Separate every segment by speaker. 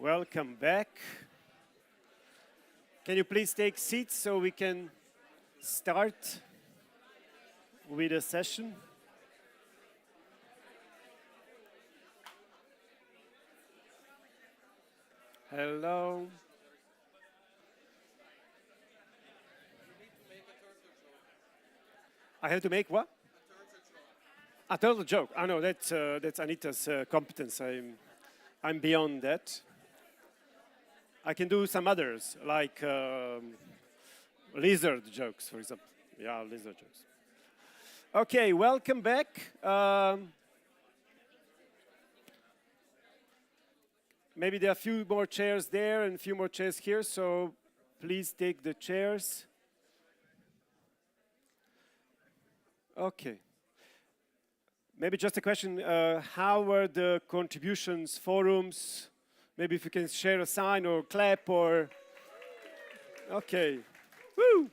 Speaker 1: Welcome back. Can you please take seats so we can start with the session? Hello. I have to make what? A turtle joke. I know that's Anita's competence. I'm beyond that. I can do some others, like lizard jokes, for example. Yeah, lizard jokes. Okay, welcome back. Maybe there are a few more chairs there and a few more chairs here, so please take the chairs. Okay. Maybe just a question, how were the contributions, forums? Maybe if you can share a sign or clap or... Okay. Woo!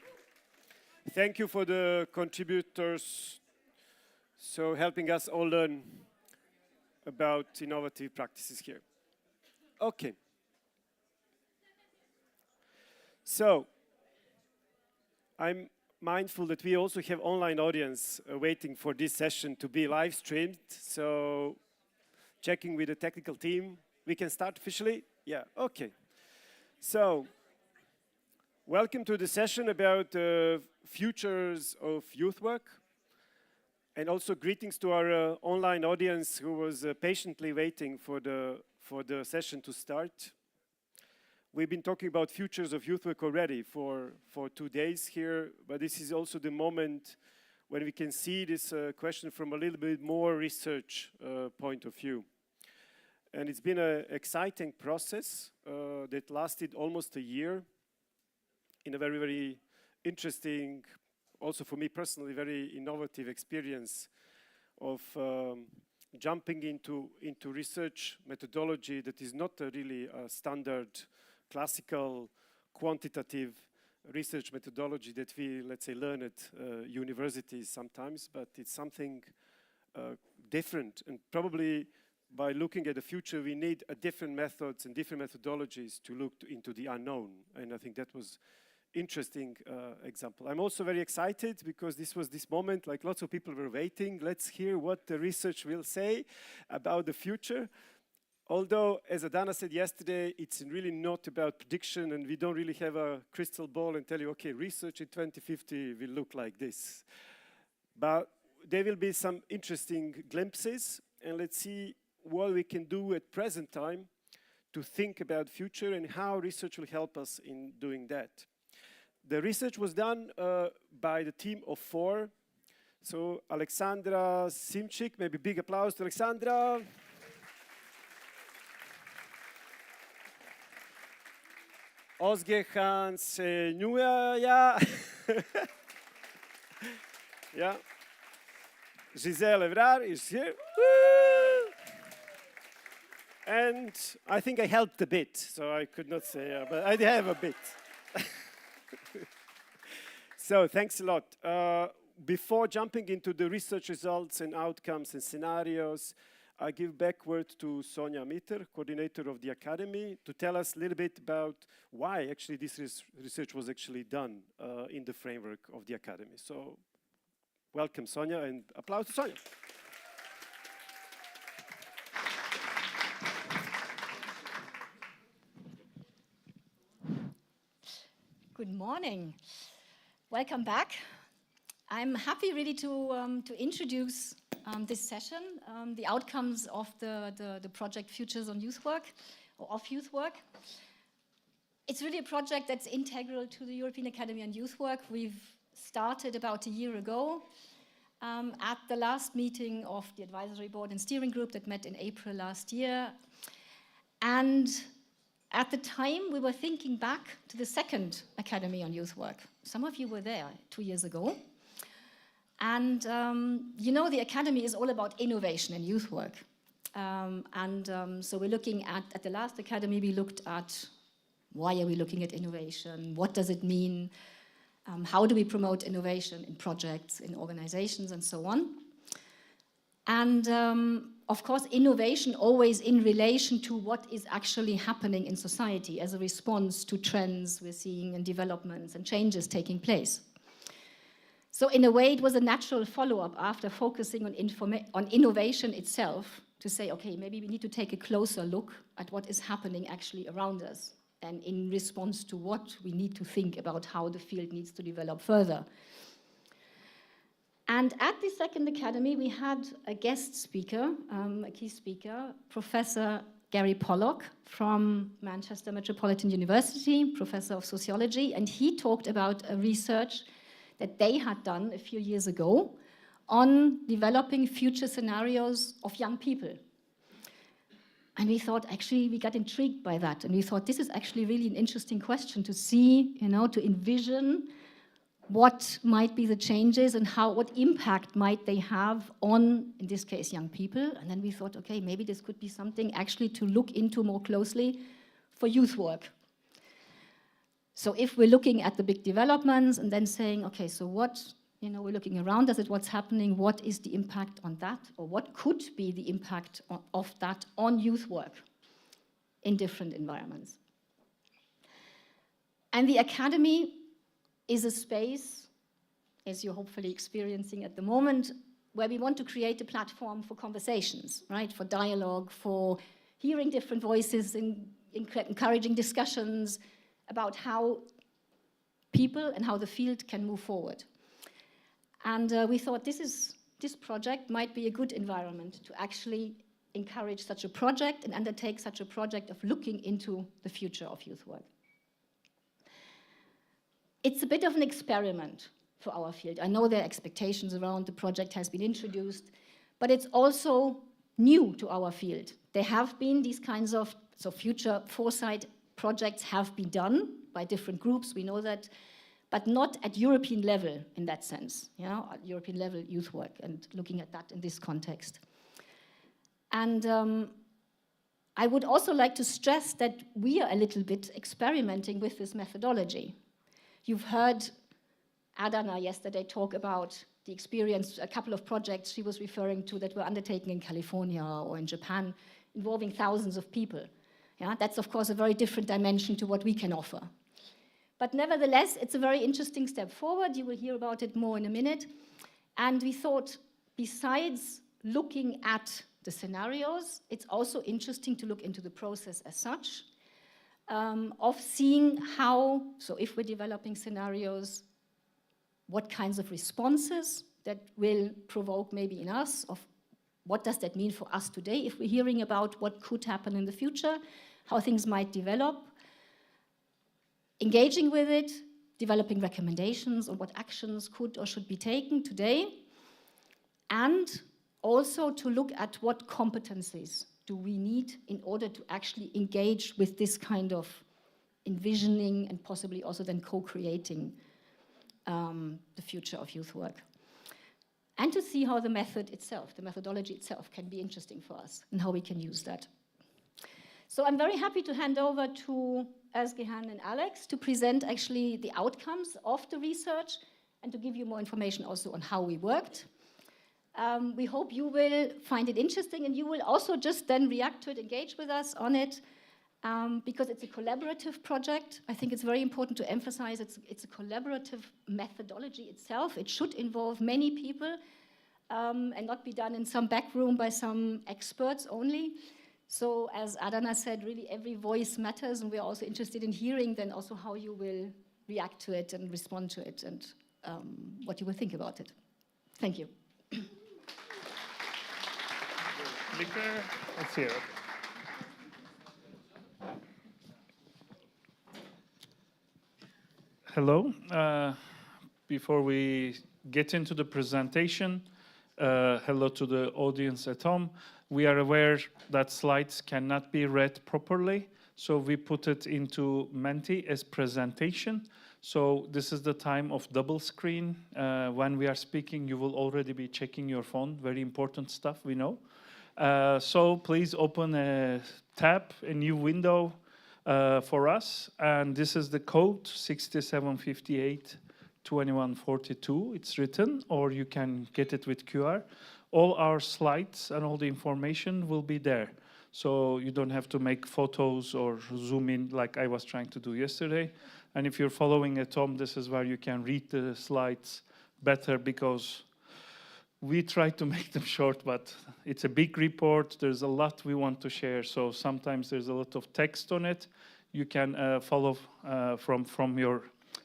Speaker 1: Thank you for the contributors, so helping us all learn about innovative practices here. Okay. So, I'm mindful that we also have online audience waiting for this session to be live streamed. So, checking with the technical team, we can start officially? Yeah, okay. So, welcome to the session about futures of youth work. And also greetings to our online audience who was patiently waiting for the session to start. We've been talking about futures of youth work already for 2 days here, but this is also the moment when we can see this question from a little bit more research point of view. And it's been an exciting process that lasted almost a year in a very, very interesting, also for me personally, very innovative experience of jumping into research methodology that is not really a standard classical quantitative research methodology that we, let's say, learn at universities sometimes, but it's something different. And probably by looking at the future, we need different methods and different methodologies to look into the unknown. And I think that was interesting example. I'm also very excited because this was this moment, like lots of people were waiting. Let's hear what the research will say about the future. Although, as Adana said yesterday, it's really not about prediction and we don't really have a crystal ball and tell you, okay, research in 2050 will look like this. But there will be some interesting glimpses and let's see what we can do at present time to think about future and how research will help us in doing that. The research was done by the team of 4. So Aleksandra Szymczyk, maybe big applause to Aleksandra. Özgehan Şenyuva, yeah. Yeah. Gisele Evrard is here. Woo! And I think I helped a bit, so I could not say, but I have a bit. So thanks a lot. Before jumping into the research results and outcomes and scenarios, I give back word to Sonja Mitter, coordinator of the Academy, to tell us a little bit about why actually this research was actually done in the framework of the Academy. So welcome Sonja and applause to Sonja.
Speaker 2: Good morning. Welcome back. I'm happy really to introduce this session, the outcomes of the project Futures on Youth Work, or of Youth Work. It's really a project that's integral to the European Academy on Youth Work. We've started about a year ago at the last meeting of the advisory board and steering group that met in April last year. And at the time, we were thinking back to the second Academy on Youth Work. Some of you were there 2 years ago. And you know, the Academy is all about innovation in youth work. So we're looking at the last Academy, we looked at why are we looking at innovation? What does it mean? How do we promote innovation in projects, in organizations, and so on? And of course, innovation always in relation to what is actually happening in society as a response to trends we're seeing and developments and changes taking place. So in a way, it was a natural follow-up after focusing on innovation itself to say, okay, maybe we need to take a closer look at what is happening actually around us and in response to what we need to think about how the field needs to develop further. And at the second academy, we had a guest speaker, a key speaker, Professor Gary Pollock from Manchester Metropolitan University, professor of sociology, and he talked about a research that they had done a few years ago on developing future scenarios of young people. And we thought, actually, we got intrigued by that. And we thought, this is actually really an interesting question to see, to envision what might be the changes and what impact might they have on, in this case, young people. And then we thought, okay, maybe this could be something actually to look into more closely for youth work. So if we're looking at the big developments and then saying, okay, so what, we're looking around us at what's happening, what is the impact on that, or what could be the impact of that on youth work in different environments? And the academy is a space, as you're hopefully experiencing at the moment, where we want to create a platform for conversations, right? For dialogue, for hearing different voices, encouraging discussions about how people and how the field can move forward. And we thought this project might be a good environment to actually encourage such a project and undertake such a project of looking into the future of youth work. It's a bit of an experiment for our field. I know there are expectations around the project has been introduced, but it's also new to our field. There have been these kinds of future foresight projects have been done by different groups, we know that, but not at European level in that sense, at European level youth work and looking at that in this context. And I would also like to stress that we are a little bit experimenting with this methodology. You've heard Adana yesterday talk about the experience, a couple of projects she was referring to that were undertaken in California or in Japan, involving thousands of people. That's, of course, a very different dimension to what we can offer. But nevertheless, it's a very interesting step forward. You will hear about it more in a minute. And we thought, besides looking at the scenarios, it's also interesting to look into the process as such, of seeing how, so if we're developing scenarios, what kinds of responses that will provoke maybe in us, of what does that mean for us today if we're hearing about what could happen in the future, how things might develop, engaging with it, developing recommendations on what actions could or should be taken today, and also to look at what competencies do we need in order to actually engage with this kind of envisioning and possibly also then co-creating the future of youth work. And to see how the method itself, the methodology itself, can be interesting for us and how we can use that. So I'm very happy to hand over to Özgehan and Alex to present actually the outcomes of the research and to give you more information also on how we worked. We hope you will find it interesting and you will also just then react to it, engage with us on it, because it's a collaborative project. I think it's very important to emphasize it's a collaborative methodology itself. It should involve many people and not be done in some back room by some experts only. So as Adana said, really every voice matters, and we're also interested in hearing then also how you will react to it and respond to it and what you will think about it. Thank you.
Speaker 3: Clicker, let's hear it. Hello. Before we get into the presentation, hello to the audience at home. We are aware that slides cannot be read properly, so we put it into Menti as presentation. So this is the time of double screen. When we are speaking, you will already be checking your phone. Very important stuff, we know. So please open a tab, a new window for us. And this is the code 6758-2142. It's written, or you can get it with QR. all our slides and all the information will be there. So you don't have to make photos or zoom in like I was trying to do yesterday. And if you're following at home, this is where you can read the slides better, because we try to make them short, but it's a big report. There's a lot we want to share, so sometimes there's a lot of text on it. You can follow from your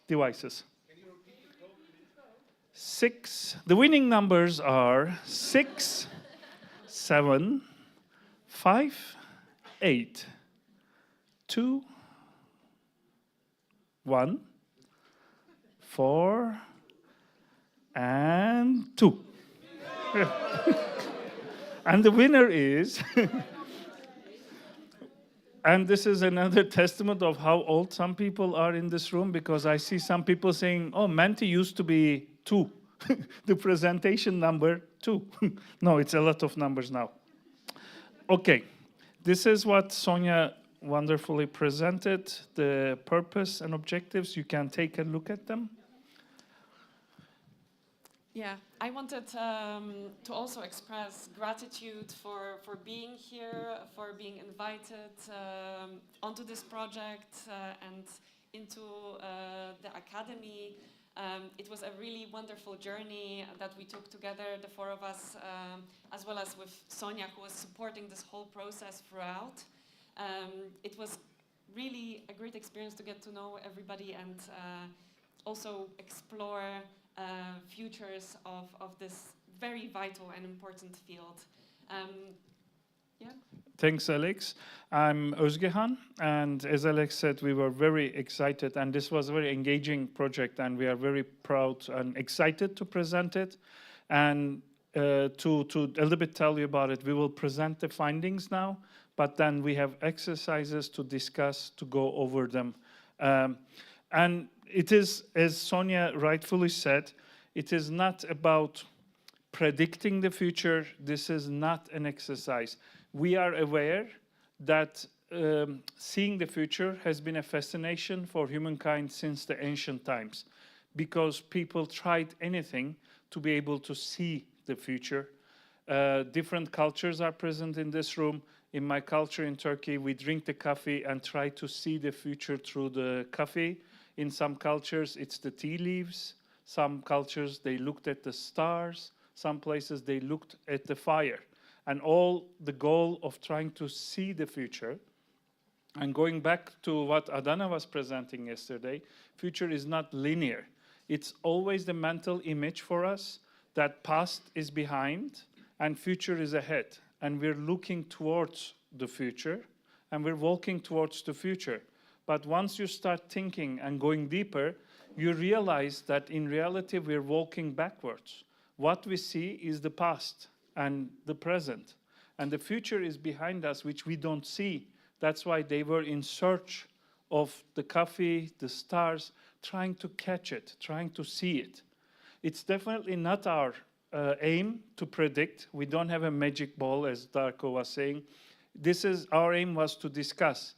Speaker 3: devices. Can you repeat the code, please? 6. The winning numbers are 6, 7, 5, 8, 2, 1, 4, and 2. And the winner is, and this is another testament of how old some people are in this room, because I see some people saying, oh, Menti used to be 2. The presentation number 2. No, it's a lot of numbers now. Okay, this is what Sonia wonderfully presented, the purpose and objectives. You can take a look at them.
Speaker 4: Yeah, I wanted to also express gratitude for being here, for being invited onto this project and into the academy. It was a really wonderful journey that we took together, the four of us, as well as with Sonia, who was supporting this whole process throughout. It was really a great experience to get to know everybody and also explore futures of this very vital and important field. Yeah.
Speaker 3: Thanks, Alex. I'm Özgehan, and as Alex said, we were very excited, and this was a very engaging project, and we are very proud and excited to present it. And to a little bit tell you about it, we will present the findings now, but then we have exercises to discuss, to go over them. And it is, as Sonia rightfully said, it is not about predicting the future. This is not an exercise. We are aware that seeing the future has been a fascination for humankind since the ancient times, because people tried anything to be able to see the future. Different cultures are present in this room. In my culture in Turkey, we drink the coffee and try to see the future through the coffee. In some cultures, it's the tea leaves. Some cultures, they looked at the stars. Some places, they looked at the fire. And all the goal of trying to see the future. And going back to what Adana was presenting yesterday, future is not linear. It's always the mental image for us that past is behind and future is ahead. And we're looking towards the future and we're walking towards the future. But once you start thinking and going deeper, you realize that in reality we're walking backwards. What we see is the past and the present. And the future is behind us, which we don't see. That's why they were in search of the coffee, the stars, trying to catch it, trying to see it. It's definitely not our aim to predict. We don't have a magic ball, as Darko was saying. Our aim was to discuss.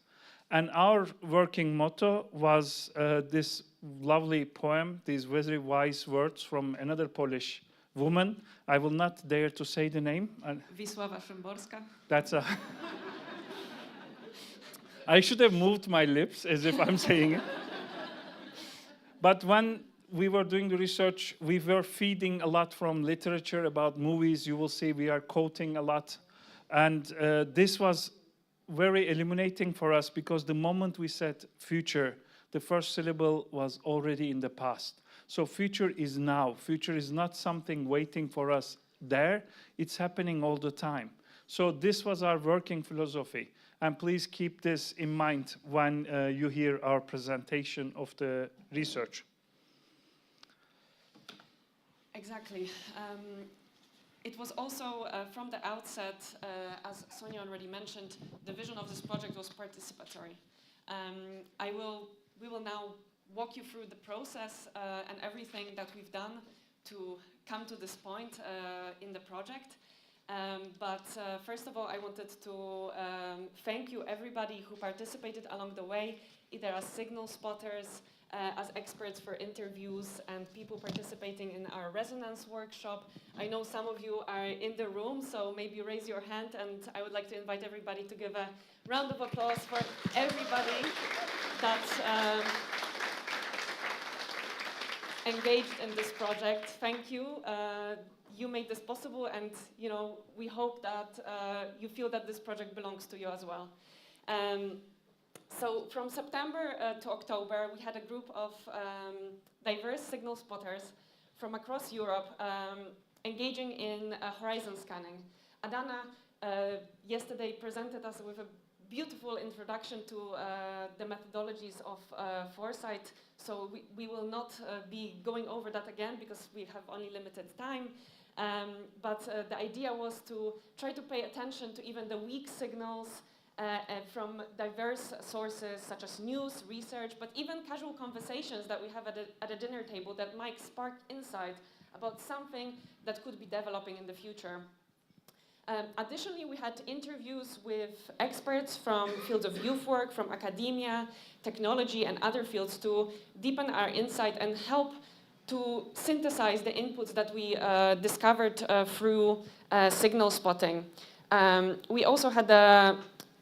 Speaker 3: And our working motto was this lovely poem, these very wise words from another Polish woman. I will not dare to say the name.
Speaker 4: Wisława Szymborska.
Speaker 3: That's a... I should have moved my lips as if I'm saying it. But when we were doing the research, we were feeding a lot from literature about movies. You will see we are quoting a lot. And this was very illuminating for us, because the moment we said future, the first syllable was already in the past. So future is now. Future is not something waiting for us there. It's happening all the time. So this was our working philosophy. And please keep this in mind when you hear our presentation of the research.
Speaker 4: Exactly. It was also, from the outset, as Sonia already mentioned, the vision of this project was participatory. We will now walk you through the process and everything that we've done to come to this point in the project. But first of all, I wanted to thank you, everybody who participated along the way, either as signal spotters, as experts for interviews and people participating in our resonance workshop. I know some of you are in the room, so maybe raise your hand, and I would like to invite everybody to give a round of applause for everybody that engaged in this project. Thank you. You made this possible, and we hope that you feel that this project belongs to you as well. So from September to October, we had a group of diverse signal spotters from across Europe engaging in horizon scanning. Adana yesterday presented us with a beautiful introduction to the methodologies of foresight, so we will not be going over that again because we have only limited time. But the idea was to try to pay attention to even the weak signals from diverse sources such as news, research, but even casual conversations that we have at a dinner table that might spark insight about something that could be developing in the future. Additionally, we had interviews with experts from fields of youth work, from academia, technology, and other fields to deepen our insight and help to synthesize the inputs that we discovered through signal spotting. We also had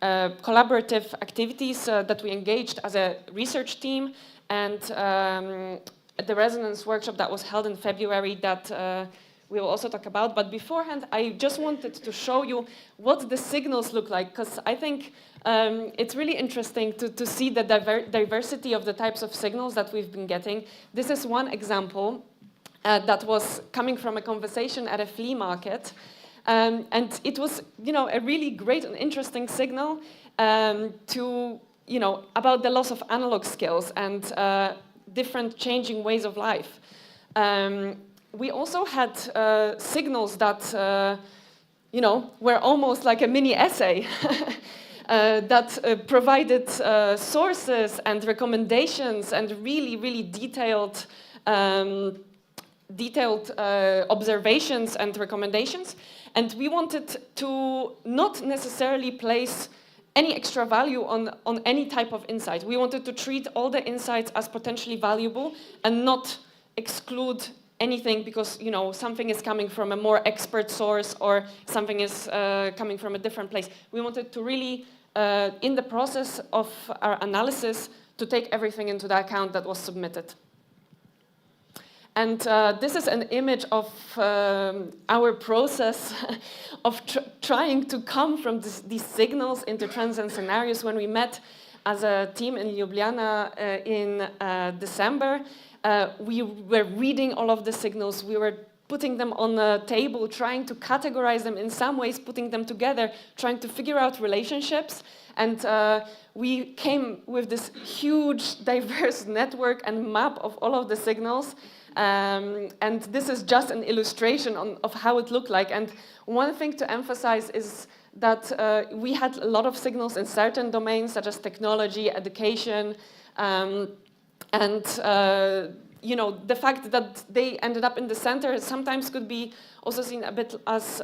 Speaker 4: collaborative activities that we engaged as a research team, and the resonance workshop that was held in February that we will also talk about. But beforehand, I just wanted to show you what the signals look like, because I think it's really interesting to see the diversity of the types of signals that we've been getting. This is one example that was coming from a conversation at a flea market. And it was, a really great and interesting signal to, about the loss of analog skills and different changing ways of life. We also had signals that, were almost like a mini essay that provided sources and recommendations and really, really detailed observations and recommendations. And we wanted to not necessarily place any extra value on any type of insight. We wanted to treat all the insights as potentially valuable and not exclude anything because, something is coming from a more expert source or something is coming from a different place. We wanted to really, in the process of our analysis, to take everything into the account that was submitted. And this is an image of our process of trying to come from these signals into trends and scenarios. When we met as a team in Ljubljana in December, we were reading all of the signals. We were putting them on a table, trying to categorize them in some ways, putting them together, trying to figure out relationships. And we came with this huge, diverse network and map of all of the signals. And this is just an illustration of how it looked like. And one thing to emphasize is that we had a lot of signals in certain domains, such as technology, education, and the fact that they ended up in the center sometimes could be also seen a bit as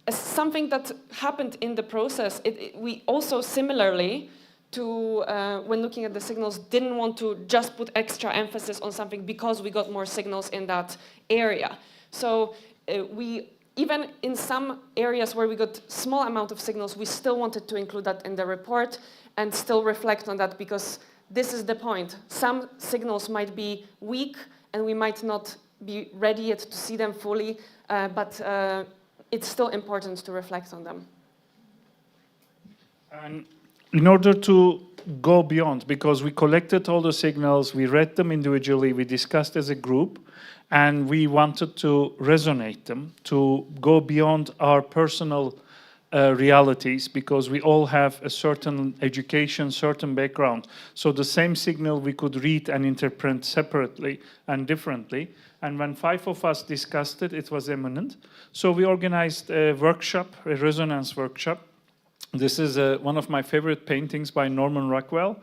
Speaker 4: something that happened in the process. We also similarly to, when looking at the signals, didn't want to just put extra emphasis on something because we got more signals in that area. So we, even in some areas where we got small amount of signals, we still wanted to include that in the report and still reflect on that, because this is the point. Some signals might be weak and we might not be ready yet to see them fully, but it's still important to reflect on them.
Speaker 3: And in order to go beyond, because we collected all the signals, we read them individually, we discussed as a group, and we wanted to resonate them, to go beyond our personal realities, because we all have a certain education, certain background. So the same signal we could read and interpret separately and differently. And when 5 of us discussed it, it was imminent. So we organized a workshop, a resonance workshop. This is one of my favorite paintings by Norman Rockwell.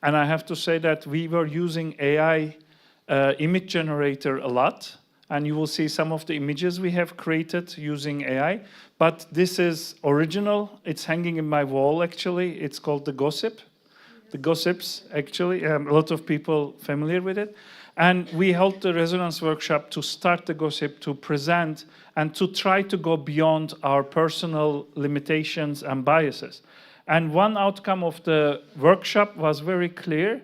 Speaker 3: And I have to say that we were using AI image generator a lot. and you will see some of the images we have created using AI. But this is original. It's hanging in my wall, actually. It's called the Gossip. The Gossips, actually. A lot of people familiar with it. And we held the Resonance workshop to start the Gossip, to present, and to try to go beyond our personal limitations and biases. And one outcome of the workshop was very clear,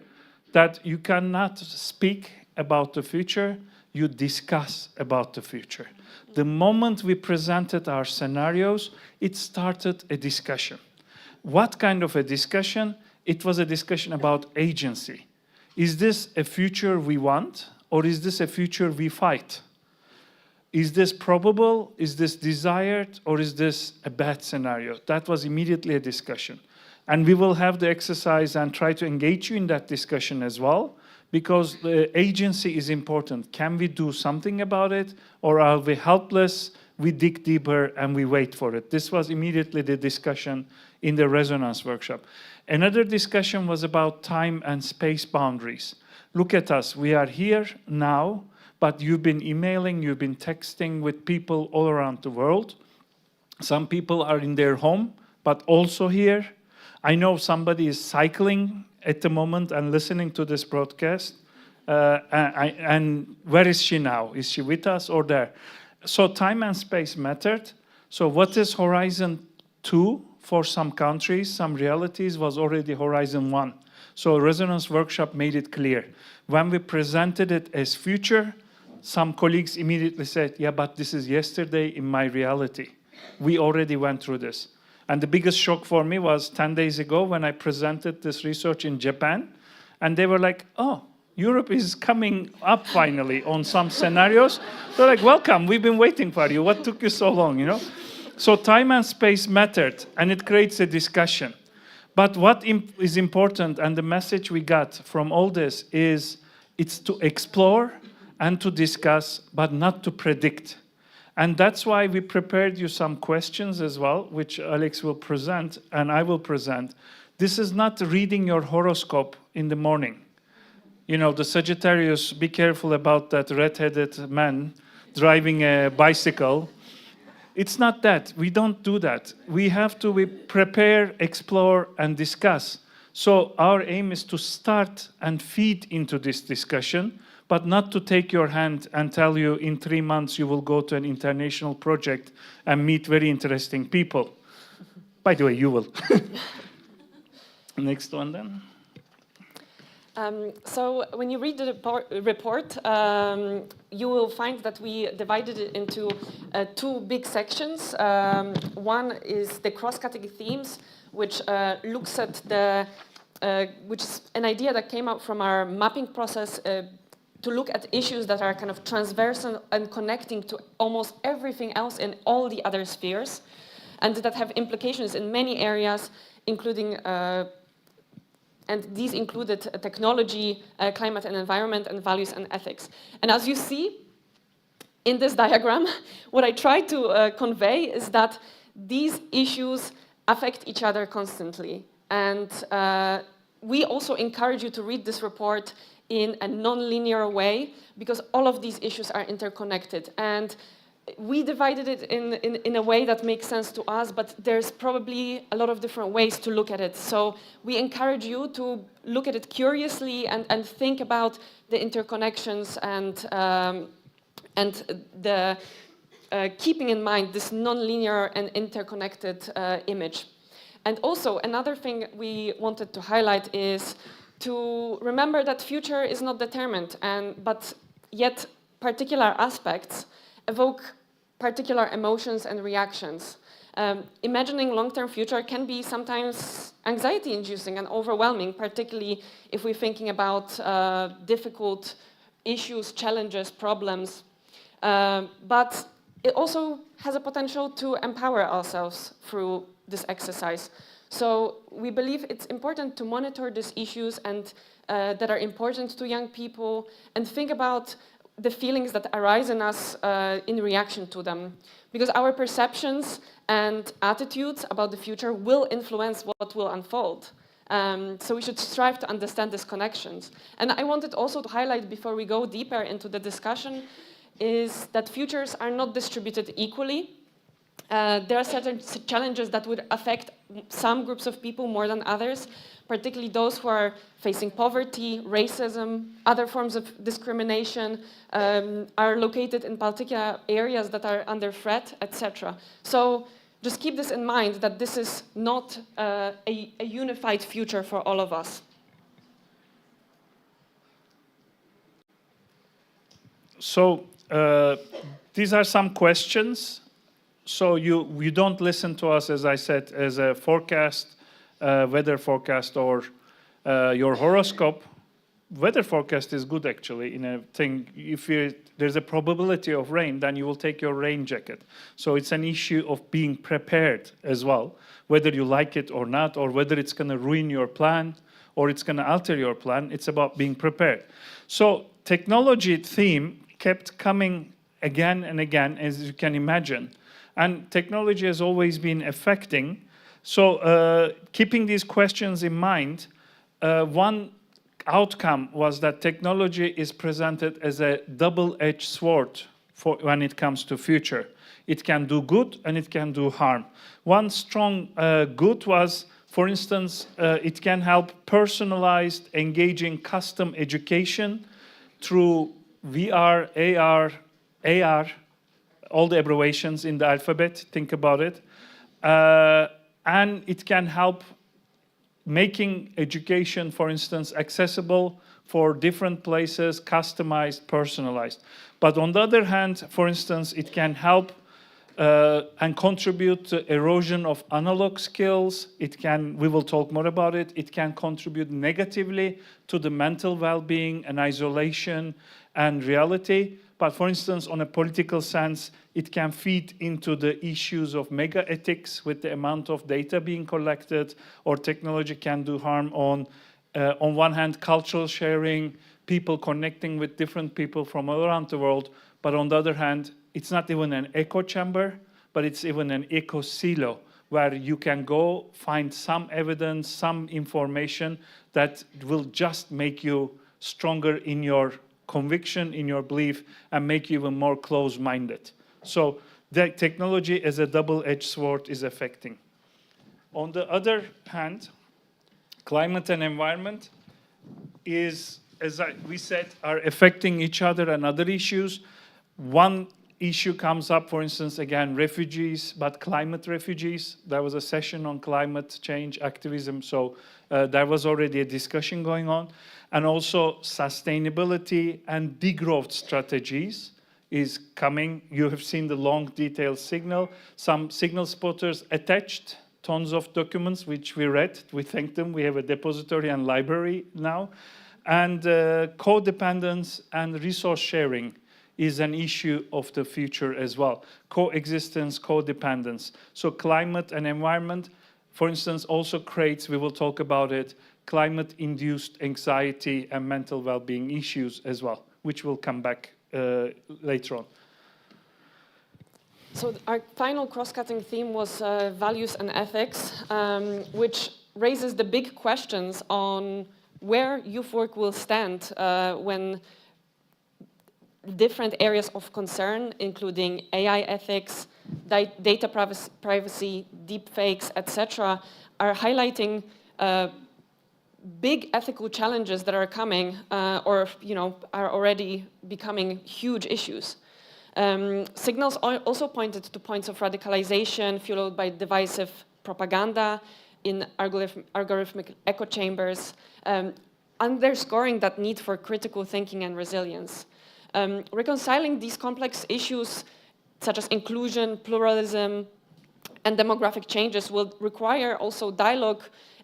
Speaker 3: that you cannot speak about the future, you discuss about the future. The moment we presented our scenarios, it started a discussion. What kind of a discussion? It was a discussion about agency. Is this a future we want, or is this a future we fight? Is this probable, is this desired, or is this a bad scenario? That was immediately a discussion. And we will have the exercise and try to engage you in that discussion as well, because the agency is important. Can we do something about it, or are we helpless? We dig deeper and we wait for it. This was immediately the discussion in the Resonance workshop. Another discussion was about time and space boundaries. Look at us, we are here now, but you've been emailing, you've been texting with people all around the world. Some people are in their home, but also here. I know somebody is cycling at the moment and listening to this broadcast. And where is she now? Is she with us or there? So time and space mattered. So what is Horizon 2 for some countries, some realities, was already Horizon 1. So Resonance Workshop made it clear. When we presented it as future, some colleagues immediately said, yeah, but this is yesterday in my reality. We already went through this. And the biggest shock for me was 10 days ago when I presented this research in Japan, and they were like, oh, Europe is coming up finally on some scenarios. They're like, welcome, we've been waiting for you. What took you so long, you know? So time and space mattered, and it creates a discussion. But what is important, and the message we got from all this is, it's to explore and to discuss, but not to predict. And that's why we prepared you some questions as well, which Alex will present, and I will present. This is not reading your horoscope in the morning. You know, the Sagittarius, be careful about that red-headed man driving a bicycle. It's not that. We don't do that. We have to prepare, explore, and discuss. So our aim is to start and feed into this discussion, but not to take your hand and tell you in 3 months you will go to an international project and meet very interesting people. By the way, you will. Next one then.
Speaker 4: So when you read the report, you will find that we divided it into 2 big sections. One is the cross-cutting themes, which looks at the, which is an idea that came out from our mapping process to look at issues that are kind of transversal and connecting to almost everything else in all the other spheres, and that have implications in many areas, including and these included technology, climate and environment, and values and ethics. And as you see in this diagram, what I try to convey is that these issues affect each other constantly. And we also encourage you to read this report in a non-linear way, because all of these issues are interconnected. And we divided it in a way that makes sense to us, but there's probably a lot of different ways to look at it. So we encourage you to look at it curiously and think about the interconnections and the keeping in mind this non-linear and interconnected image. And also another thing we wanted to highlight is to remember that future is not determined, but yet particular aspects evoke particular emotions and reactions. Imagining long-term future can be sometimes anxiety-inducing and overwhelming, particularly if we're thinking about difficult issues, challenges, problems. But it also has a potential to empower ourselves through this exercise. So we believe it's important to monitor these issues and that are important to young people, and think about the feelings that arise in us in reaction to them. Because our perceptions and attitudes about the future will influence what will unfold. So we should strive to understand these connections. And I wanted also to highlight, before we go deeper into the discussion, is that futures are not distributed equally. There are certain challenges that would affect some groups of people more than others, particularly those who are facing poverty, racism, other forms of discrimination, are located in particular areas that are under threat, etc. So just keep this in mind, that this is not a unified future for all of us.
Speaker 3: So these are some questions. So you don't listen to us, as I said, as a forecast, weather forecast, or your horoscope. Weather forecast is good, actually, in a thing. If there's a probability of rain, then you will take your rain jacket. So it's an issue of being prepared as well, whether you like it or not, or whether it's going to ruin your plan or it's going to alter your plan. It's about being prepared. So technology theme kept coming again and again, as you can imagine. And technology has always been affecting. So keeping these questions in mind, one outcome was that technology is presented as a double-edged sword when it comes to future. It can do good and it can do harm. One strong good was, for instance, it can help personalized, engaging custom education through VR, AR, all the abbreviations in the alphabet, think about it. And it can help making education, for instance, accessible for different places, customized, personalized. But on the other hand, for instance, it can help and contribute to erosion of analog skills. It can, we will talk more about it, it can contribute negatively to the mental well-being and isolation and reality. But for instance, on a political sense, it can feed into the issues of mega ethics with the amount of data being collected, or technology can do harm on one hand, cultural sharing, people connecting with different people from all around the world. But on the other hand, it's not even an echo chamber, but it's even an echo silo, where you can go find some evidence, some information that will just make you stronger in your conviction, in your belief, and make you even more close-minded. So the technology as a double-edged sword is affecting. On the other hand, climate and environment is, as we said, are affecting each other and other issues. One issue comes up, for instance, again, refugees, but climate refugees. There was a session on climate change activism, so there was already a discussion going on. And also sustainability and degrowth strategies is coming. You have seen the long detailed signal. Some signal spotters attached tons of documents, which we read. We thank them. We have a depository and library now. And codependence and resource sharing is an issue of the future as well. Coexistence, codependence. So climate and environment, for instance, also creates, we will talk about it, climate-induced anxiety and mental well-being issues as well, which will come back later on.
Speaker 4: So our final cross-cutting theme was values and ethics, which raises the big questions on where youth work will stand when different areas of concern, including AI ethics, data privacy, deepfakes, etc., are highlighting big ethical challenges that are coming or are already becoming huge issues. Signals also pointed to points of radicalization fueled by divisive propaganda in algorithmic echo chambers, underscoring that need for critical thinking and resilience. Reconciling these complex issues, such as inclusion, pluralism, and demographic changes, will require also dialogue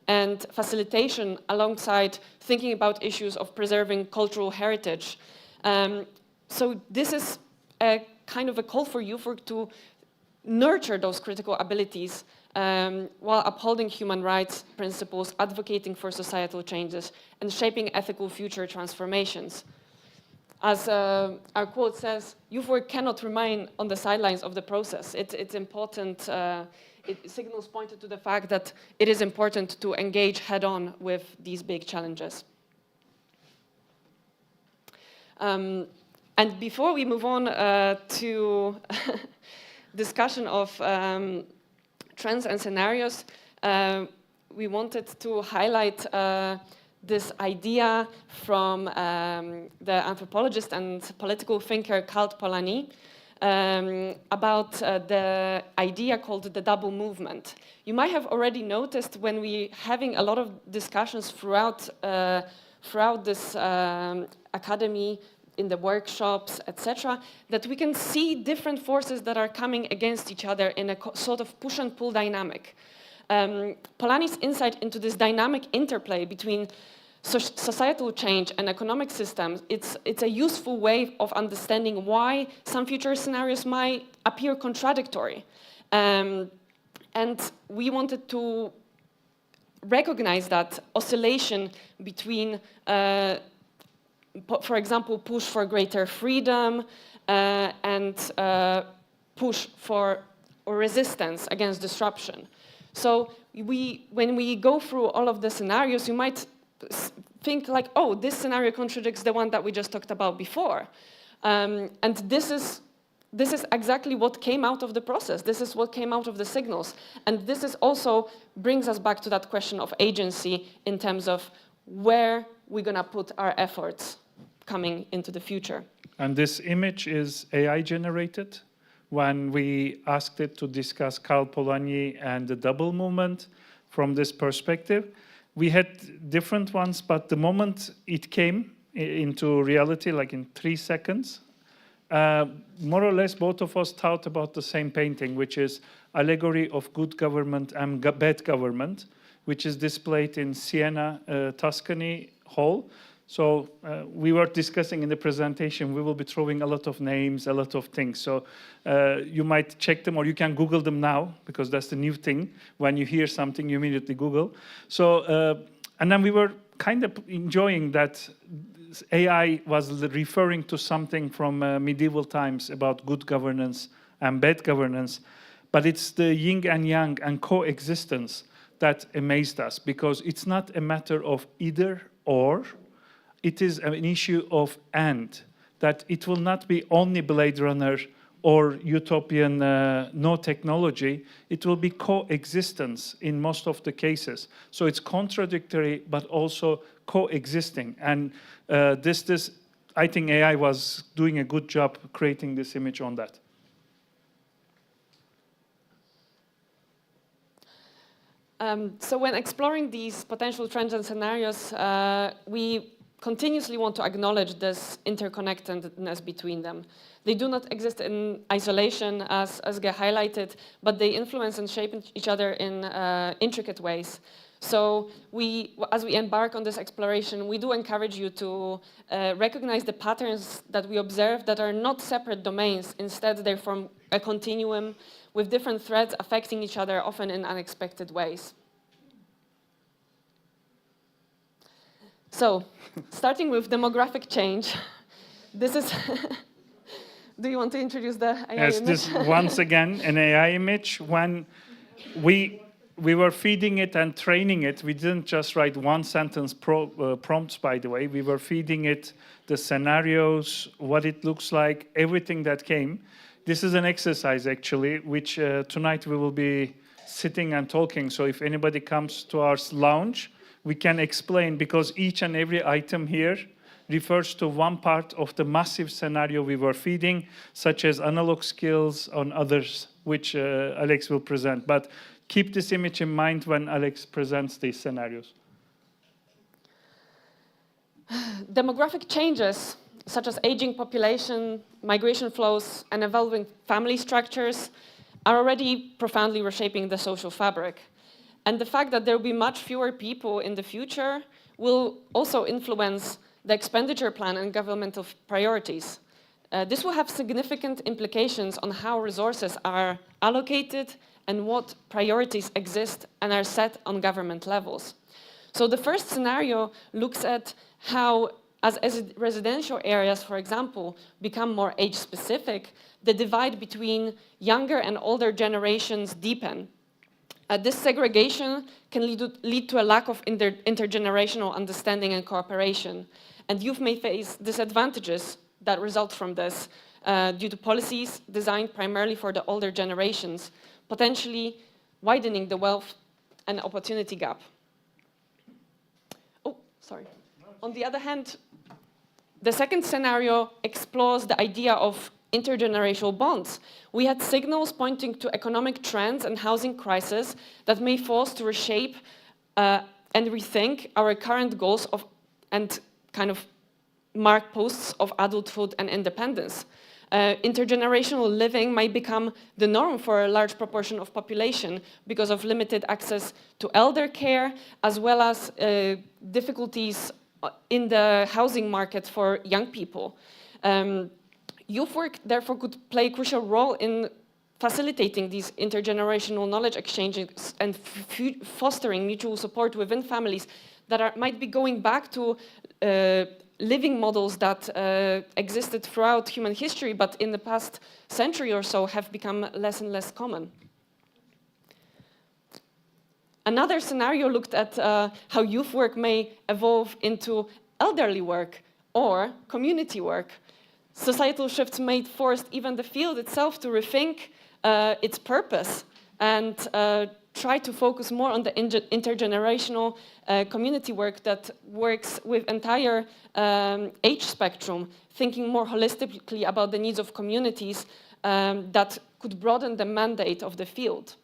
Speaker 4: and facilitation alongside thinking about issues of preserving cultural heritage. So this is a kind of a call for youth work to nurture those critical abilities while upholding human rights principles, advocating for societal changes, and shaping ethical future transformations. As our quote says, youth work cannot remain on the sidelines of the process. It's important. Signals pointed to the fact that it is important to engage head-on with these big challenges. And before we move on to discussion of trends and scenarios, we wanted to highlight this idea from the anthropologist and political thinker Karl Polanyi about the idea called the double movement. You might have already noticed when we having a lot of discussions throughout this academy, in the workshops, etc., that we can see different forces that are coming against each other in a sort of push and pull dynamic. Polanyi's insight into this dynamic interplay between societal change and economic systems, it's a useful way of understanding why some future scenarios might appear contradictory. And we wanted to recognize that oscillation between, for example, push for greater freedom and push for or resistance against disruption. So when we go through all of the scenarios, you might think like, oh, this scenario contradicts the one that we just talked about before. And this is exactly what came out of the process. This is what came out of the signals. And this is also brings us back to that question of agency in terms of where we're going to put our efforts coming into the future.
Speaker 3: And this image is AI generated. When we asked it to discuss Karl Polanyi and the double movement from this perspective, we had different ones, but the moment it came into reality, like in 3 seconds, more or less both of us thought about the same painting, which is allegory of good government and bad government, which is displayed in Siena, Tuscany Hall. So we were discussing in the presentation, we will be throwing a lot of names, a lot of things. So you might check them, or you can Google them now, because that's the new thing. When you hear something, you immediately Google. So, and then we were kind of enjoying that AI was referring to something from medieval times about good governance and bad governance. But it's the yin and yang and coexistence that amazed us, because it's not a matter of either or. It is an issue of and, that it will not be only Blade Runner or utopian no technology. It will be coexistence in most of the cases. So it's contradictory, but also coexisting. And I think AI was doing a good job creating this image on that.
Speaker 4: So when exploring these potential trends and scenarios, we continuously want to acknowledge this interconnectedness between them. They do not exist in isolation, as Özge highlighted, but they influence and shape each other in intricate ways. So as we embark on this exploration, we do encourage you to recognize the patterns that we observe that are not separate domains. Instead, they form a continuum with different threads affecting each other, often in unexpected ways. So, starting with demographic change, this is... Do you want to introduce the AI image?
Speaker 3: Yes, this once again an AI image. When we were feeding it and training it, we didn't just write one sentence prompts, by the way. We were feeding it the scenarios, what it looks like, everything that came. This is an exercise, actually, which tonight we will be sitting and talking. So if anybody comes to our lounge, we can explain, because each and every item here refers to one part of the massive scenario we were feeding, such as analog skills on others, which Alex will present. But keep this image in mind when Alex presents these scenarios.
Speaker 4: Demographic changes, such as aging population, migration flows, and evolving family structures, are already profoundly reshaping the social fabric. And the fact that there will be much fewer people in the future will also influence the expenditure plan and governmental priorities. This will have significant implications on how resources are allocated and what priorities exist and are set on government levels. So the first scenario looks at how, as residential areas, for example, become more age-specific, the divide between younger and older generations deepen. This segregation can lead to a lack of intergenerational understanding and cooperation, and youth may face disadvantages that result from this due to policies designed primarily for the older generations, potentially widening the wealth and opportunity gap. Oh, sorry. On the other hand, the second scenario explores the idea of intergenerational bonds. We had signals pointing to economic trends and housing crisis that may force to reshape and rethink our current goals and kind of mark posts of adulthood and independence. Intergenerational living might become the norm for a large proportion of population because of limited access to elder care, as well as difficulties in the housing market for young people. Youth work, therefore, could play a crucial role in facilitating these intergenerational knowledge exchanges and fostering mutual support within families that might be going back to living models that existed throughout human history, but in the past century or so have become less and less common. Another scenario looked at how youth work may evolve into elderly work or community work. Societal shifts may force even the field itself to rethink its purpose and try to focus more on the intergenerational community work that works with entire age spectrum, thinking more holistically about the needs of communities that could broaden the mandate of the field.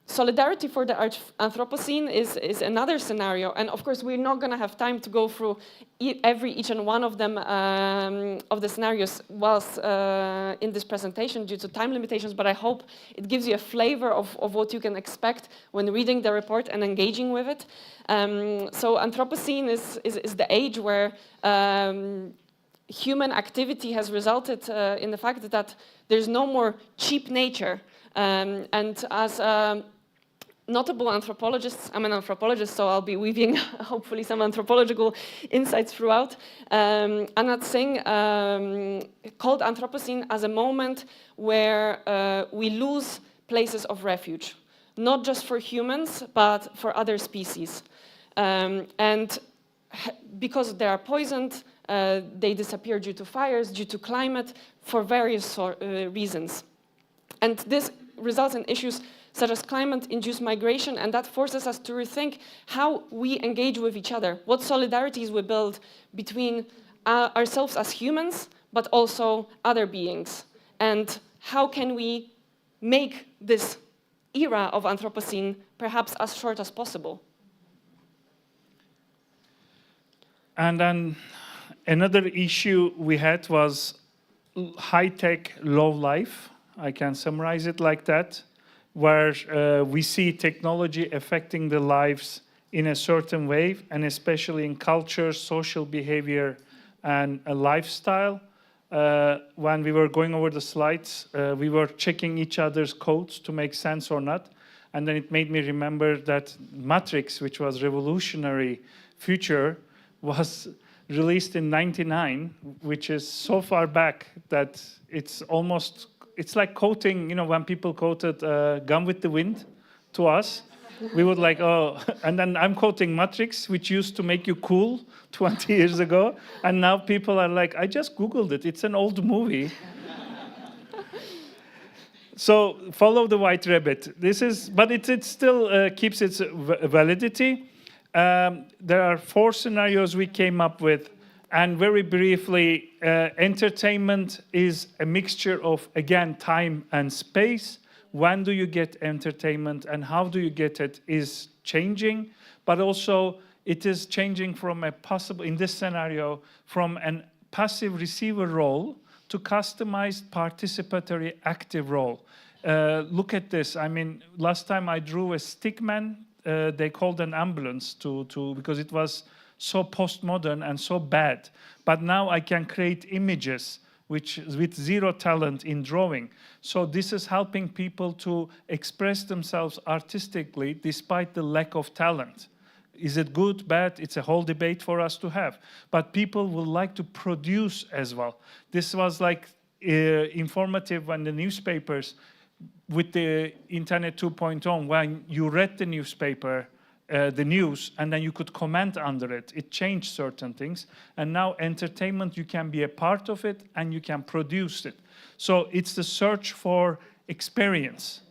Speaker 4: Solidarity for the Anthropocene is another scenario, and of course we're not going to have time to go through each and one of them of the scenarios whilst in this presentation due to time limitations, but I hope it gives you a flavor of what you can expect when reading the report and engaging with it. So Anthropocene is the age where human activity has resulted in the fact that there's no more cheap nature. And as notable anthropologists, I'm an anthropologist, so I'll be weaving hopefully some anthropological insights throughout. Anat Singh called Anthropocene as a moment where we lose places of refuge, not just for humans, but for other species. And because they are poisoned, they disappear due to fires, due to climate, for various reasons. And this results in issues such as climate-induced migration, and that forces us to rethink how we engage with each other, what solidarities we build between ourselves as humans, but also other beings, and how can we make this era of Anthropocene perhaps as short as possible.
Speaker 3: And then another issue we had was high-tech, low life. I can summarize it like that, where we see technology affecting the lives in a certain way, and especially in culture, social behavior, and a lifestyle. When we were going over the slides, we were checking each other's codes to make sense or not. And then it made me remember that Matrix, which was revolutionary future, was released in '99, which is so far back that it's like quoting, you know, when people quoted Gone with the Wind to us, we would like, oh, and then I'm quoting Matrix, which used to make you cool 20 years ago, and now people are like, I just Googled it, it's an old movie. So follow the white rabbit. But it still keeps its validity. There are 4 scenarios we came up with. And very briefly, entertainment is a mixture of, again, time and space. When do you get entertainment and how do you get it is changing. But also, it is changing from a possible, in this scenario, from a passive receiver role to customized participatory active role. Look at this. I mean, last time I drew a stickman, they called an ambulance because it was so postmodern and so bad. But now I can create images with zero talent in drawing. So this is helping people to express themselves artistically despite the lack of talent. Is it good, bad? It's a whole debate for us to have. But people would like to produce as well. This was like informative when the newspapers, with the Internet 2.0, when you read the newspaper, the news, and then you could comment under it. It changed certain things. And now entertainment, you can be a part of it and you can produce it. So it's the search for experience.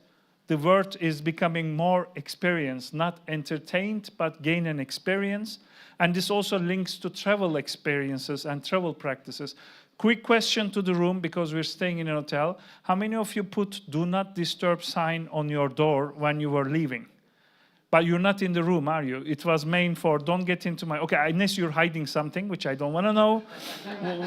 Speaker 3: The word is becoming more experience, not entertained, but gain an experience. And this also links to travel experiences and travel practices. Quick question to the room, because we're staying in a hotel. How many of you put "Do Not Disturb" sign on your door when you were leaving? But you're not in the room, are you? It was meant for, don't get into my... Okay, unless you're hiding something, which I don't want to know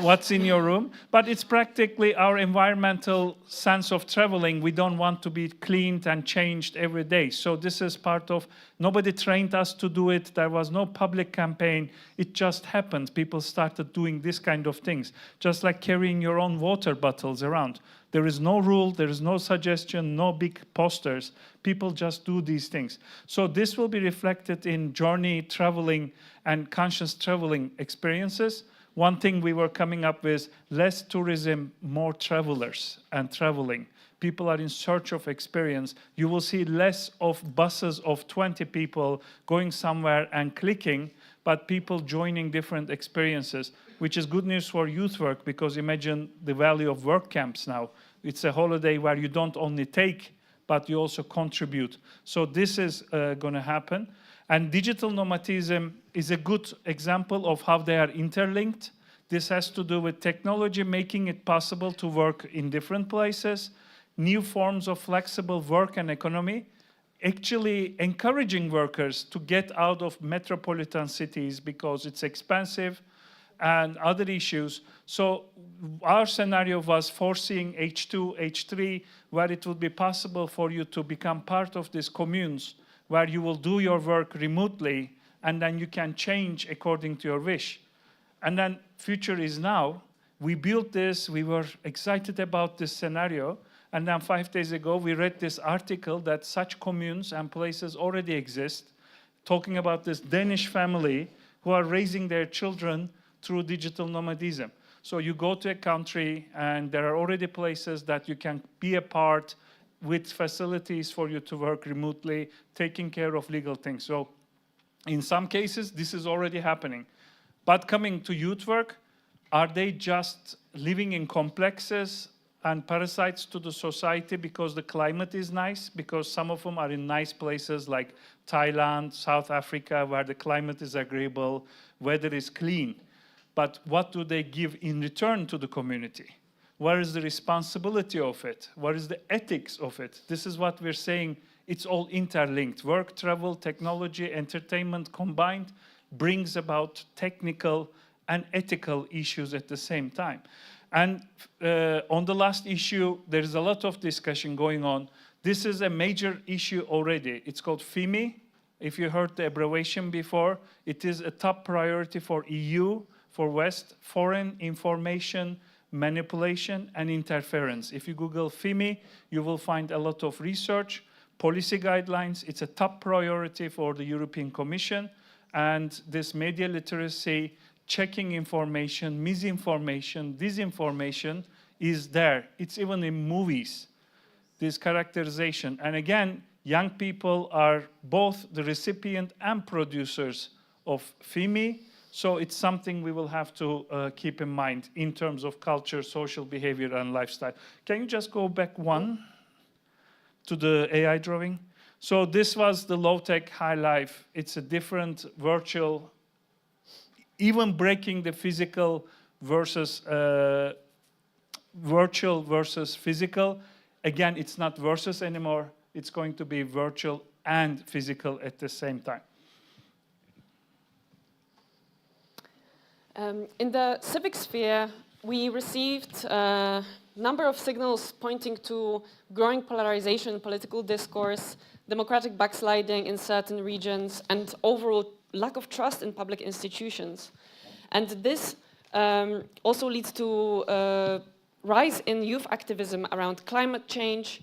Speaker 3: what's in your room. But it's practically our environmental sense of traveling. We don't want to be cleaned and changed every day. So this is part of... Nobody trained us to do it. There was no public campaign. It just happened. People started doing this kind of things. Just like carrying your own water bottles around. There is no rule, there is no suggestion, no big posters. People just do these things. So this will be reflected in journey traveling and conscious traveling experiences. One thing we were coming up with, less tourism, more travelers and traveling. People are in search of experience. You will see less of buses of 20 people going somewhere and clicking, but people joining different experiences, which is good news for youth work, because imagine the value of work camps now. It's a holiday where you don't only take, but you also contribute. So this is going to happen. And digital nomadism is a good example of how they are interlinked. This has to do with technology making it possible to work in different places, new forms of flexible work and economy, actually encouraging workers to get out of metropolitan cities because it's expensive, and other issues. So our scenario was foreseeing H2, H3, where it would be possible for you to become part of these communes, where you will do your work remotely, and then you can change according to your wish. And then future is now. We built this, we were excited about this scenario, and then 5 days ago, we read this article that such communes and places already exist, talking about this Danish family who are raising their children through digital nomadism. So you go to a country and there are already places that you can be a part with facilities for you to work remotely, taking care of legal things. So in some cases, this is already happening. But coming to youth work, are they just living in complexes and parasites to the society because the climate is nice? Because some of them are in nice places like Thailand, South Africa, where the climate is agreeable, weather is clean. But what do they give in return to the community? Where is the responsibility of it? What is the ethics of it? This is what we're saying. It's all interlinked. Work, travel, technology, entertainment combined brings about technical and ethical issues at the same time. And on the last issue, there is a lot of discussion going on. This is a major issue already. It's called FIMI. If you heard the abbreviation before, it is a top priority for EU, for West, foreign information, manipulation, and interference. If you Google FIMI, you will find a lot of research, policy guidelines. It's a top priority for the European Commission. And this media literacy, checking information, misinformation, disinformation is there. It's even in movies, this characterization. And again, young people are both the recipient and producers of FIMI. So it's something we will have to keep in mind in terms of culture, social behavior, and lifestyle. Can you just go back one to the AI drawing? So this was the low-tech, high-life. It's a different virtual, even breaking the physical versus virtual versus physical. Again, it's not versus anymore. It's going to be virtual and physical at the same time.
Speaker 4: In the civic sphere, we received a number of signals pointing to growing polarization in political discourse, democratic backsliding in certain regions, and overall lack of trust in public institutions. And this also leads to a rise in youth activism around climate change,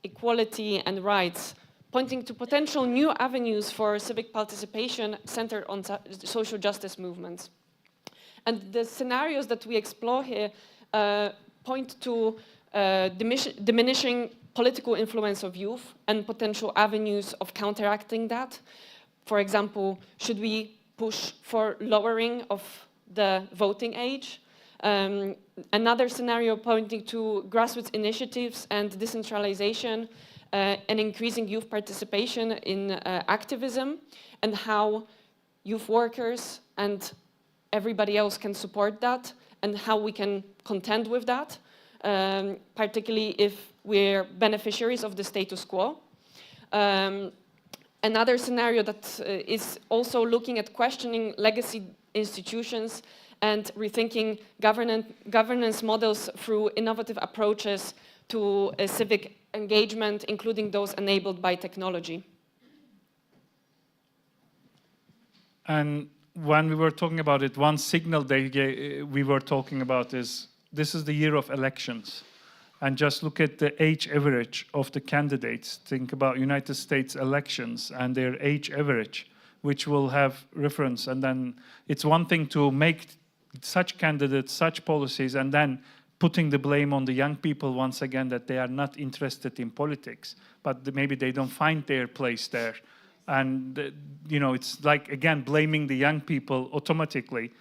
Speaker 4: equality, and rights, pointing to potential new avenues for civic participation centered on social justice movements. And the scenarios that we explore here point to diminishing political influence of youth and potential avenues of counteracting that, For example, should we push for lowering of the voting age? Another scenario pointing to grassroots initiatives and decentralization and increasing youth participation in activism, and how youth workers and everybody else can support that, and how we can contend with that, particularly if we're beneficiaries of the status quo. Another scenario that is also looking at questioning legacy institutions and rethinking governance models through innovative approaches to civic engagement, including those enabled by technology.
Speaker 3: And when we were talking about it, one signal we were talking about is, this is the year of elections. And just look at the age average of the candidates. Think about United States elections and their age average, which will have reference. And then it's one thing to make such candidates, such policies, and then putting the blame on the young people once again that they are not interested in politics, but maybe they don't find their place there. And, you know, it's like, again, blaming the young people automatically,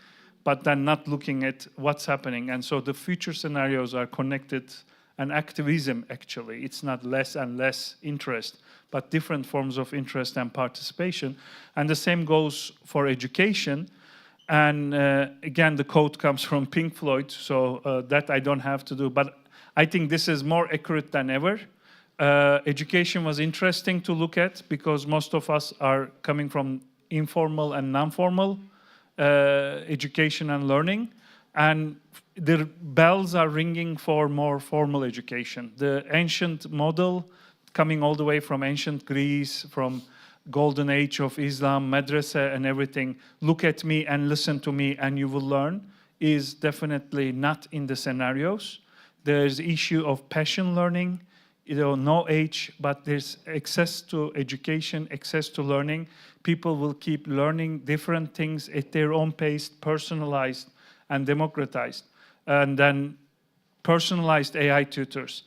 Speaker 3: but then not looking at what's happening. And so the future scenarios are connected, and activism, actually. It's not less and less interest, but different forms of interest and participation. And the same goes for education. And again, the quote comes from Pink Floyd, so that I don't have to do. But I think this is more accurate than ever. Education was interesting to look at because most of us are coming from informal and non-formal education and learning. And the bells are ringing for more formal education. The ancient model, coming all the way from ancient Greece, from golden age of Islam, madrasa and everything, look at me and listen to me and you will learn, is definitely not in the scenarios. There's the issue of passion learning, you know, no age, but there's access to education, access to learning. People will keep learning different things at their own pace, personalized and democratized. And then personalized AI tutors.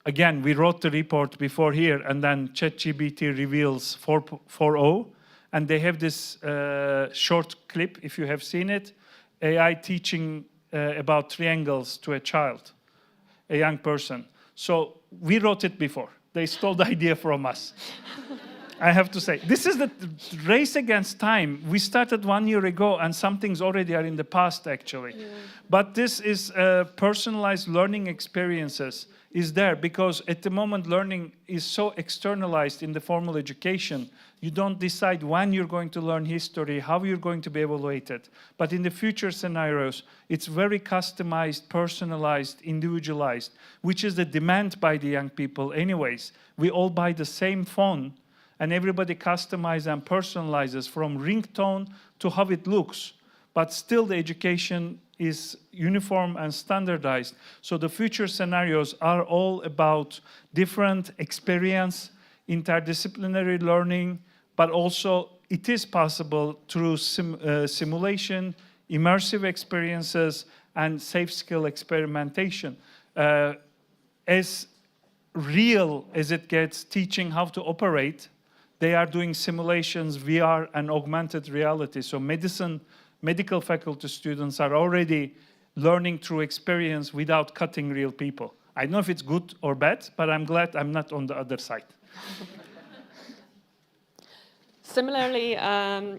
Speaker 3: Again, we wrote the report before here, and then ChatGPT reveals 4.0, and they have this short clip, if you have seen it, AI teaching about triangles to a child, a young person. So we wrote it before. They stole the idea from us. I have to say, this is the race against time. We started 1 year ago, and some things already are in the past, actually. Yeah. But this is personalized learning experiences is there, because at the moment, learning is so externalized in the formal education. You don't decide when you're going to learn history, how you're going to be evaluated. But in the future scenarios, it's very customized, personalized, individualized, which is the demand by the young people anyways. We all buy the same phone, and everybody customizes and personalizes from ringtone to how it looks. But still the education is uniform and standardized. So the future scenarios are all about different experience, interdisciplinary learning, but also it is possible through simulation, immersive experiences, and safe skill experimentation. As real as it gets teaching how to operate, they are doing simulations, VR, and augmented reality. So medical faculty students are already learning through experience without cutting real people. I don't know if it's good or bad, but I'm glad I'm not on the other side.
Speaker 4: Similarly,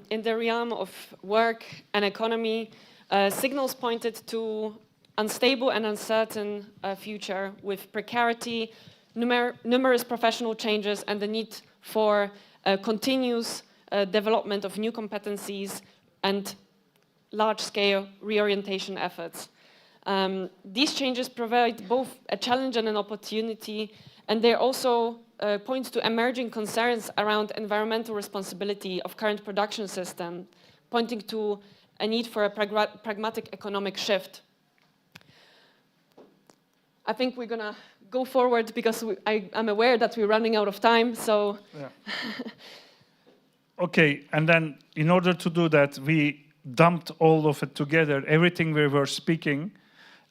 Speaker 4: in the realm of work and economy, signals pointed to unstable and uncertain future with precarity, numerous professional changes, and the need for continuous development of new competencies and large-scale reorientation efforts. These changes provide both a challenge and an opportunity, and they also point to emerging concerns around environmental responsibility of current production system, pointing to a need for a pragmatic economic shift. I think we're going to go forward because I'm aware that we're running out of time, so...
Speaker 3: Yeah. Okay, and then in order to do that, we dumped all of it together, everything we were speaking.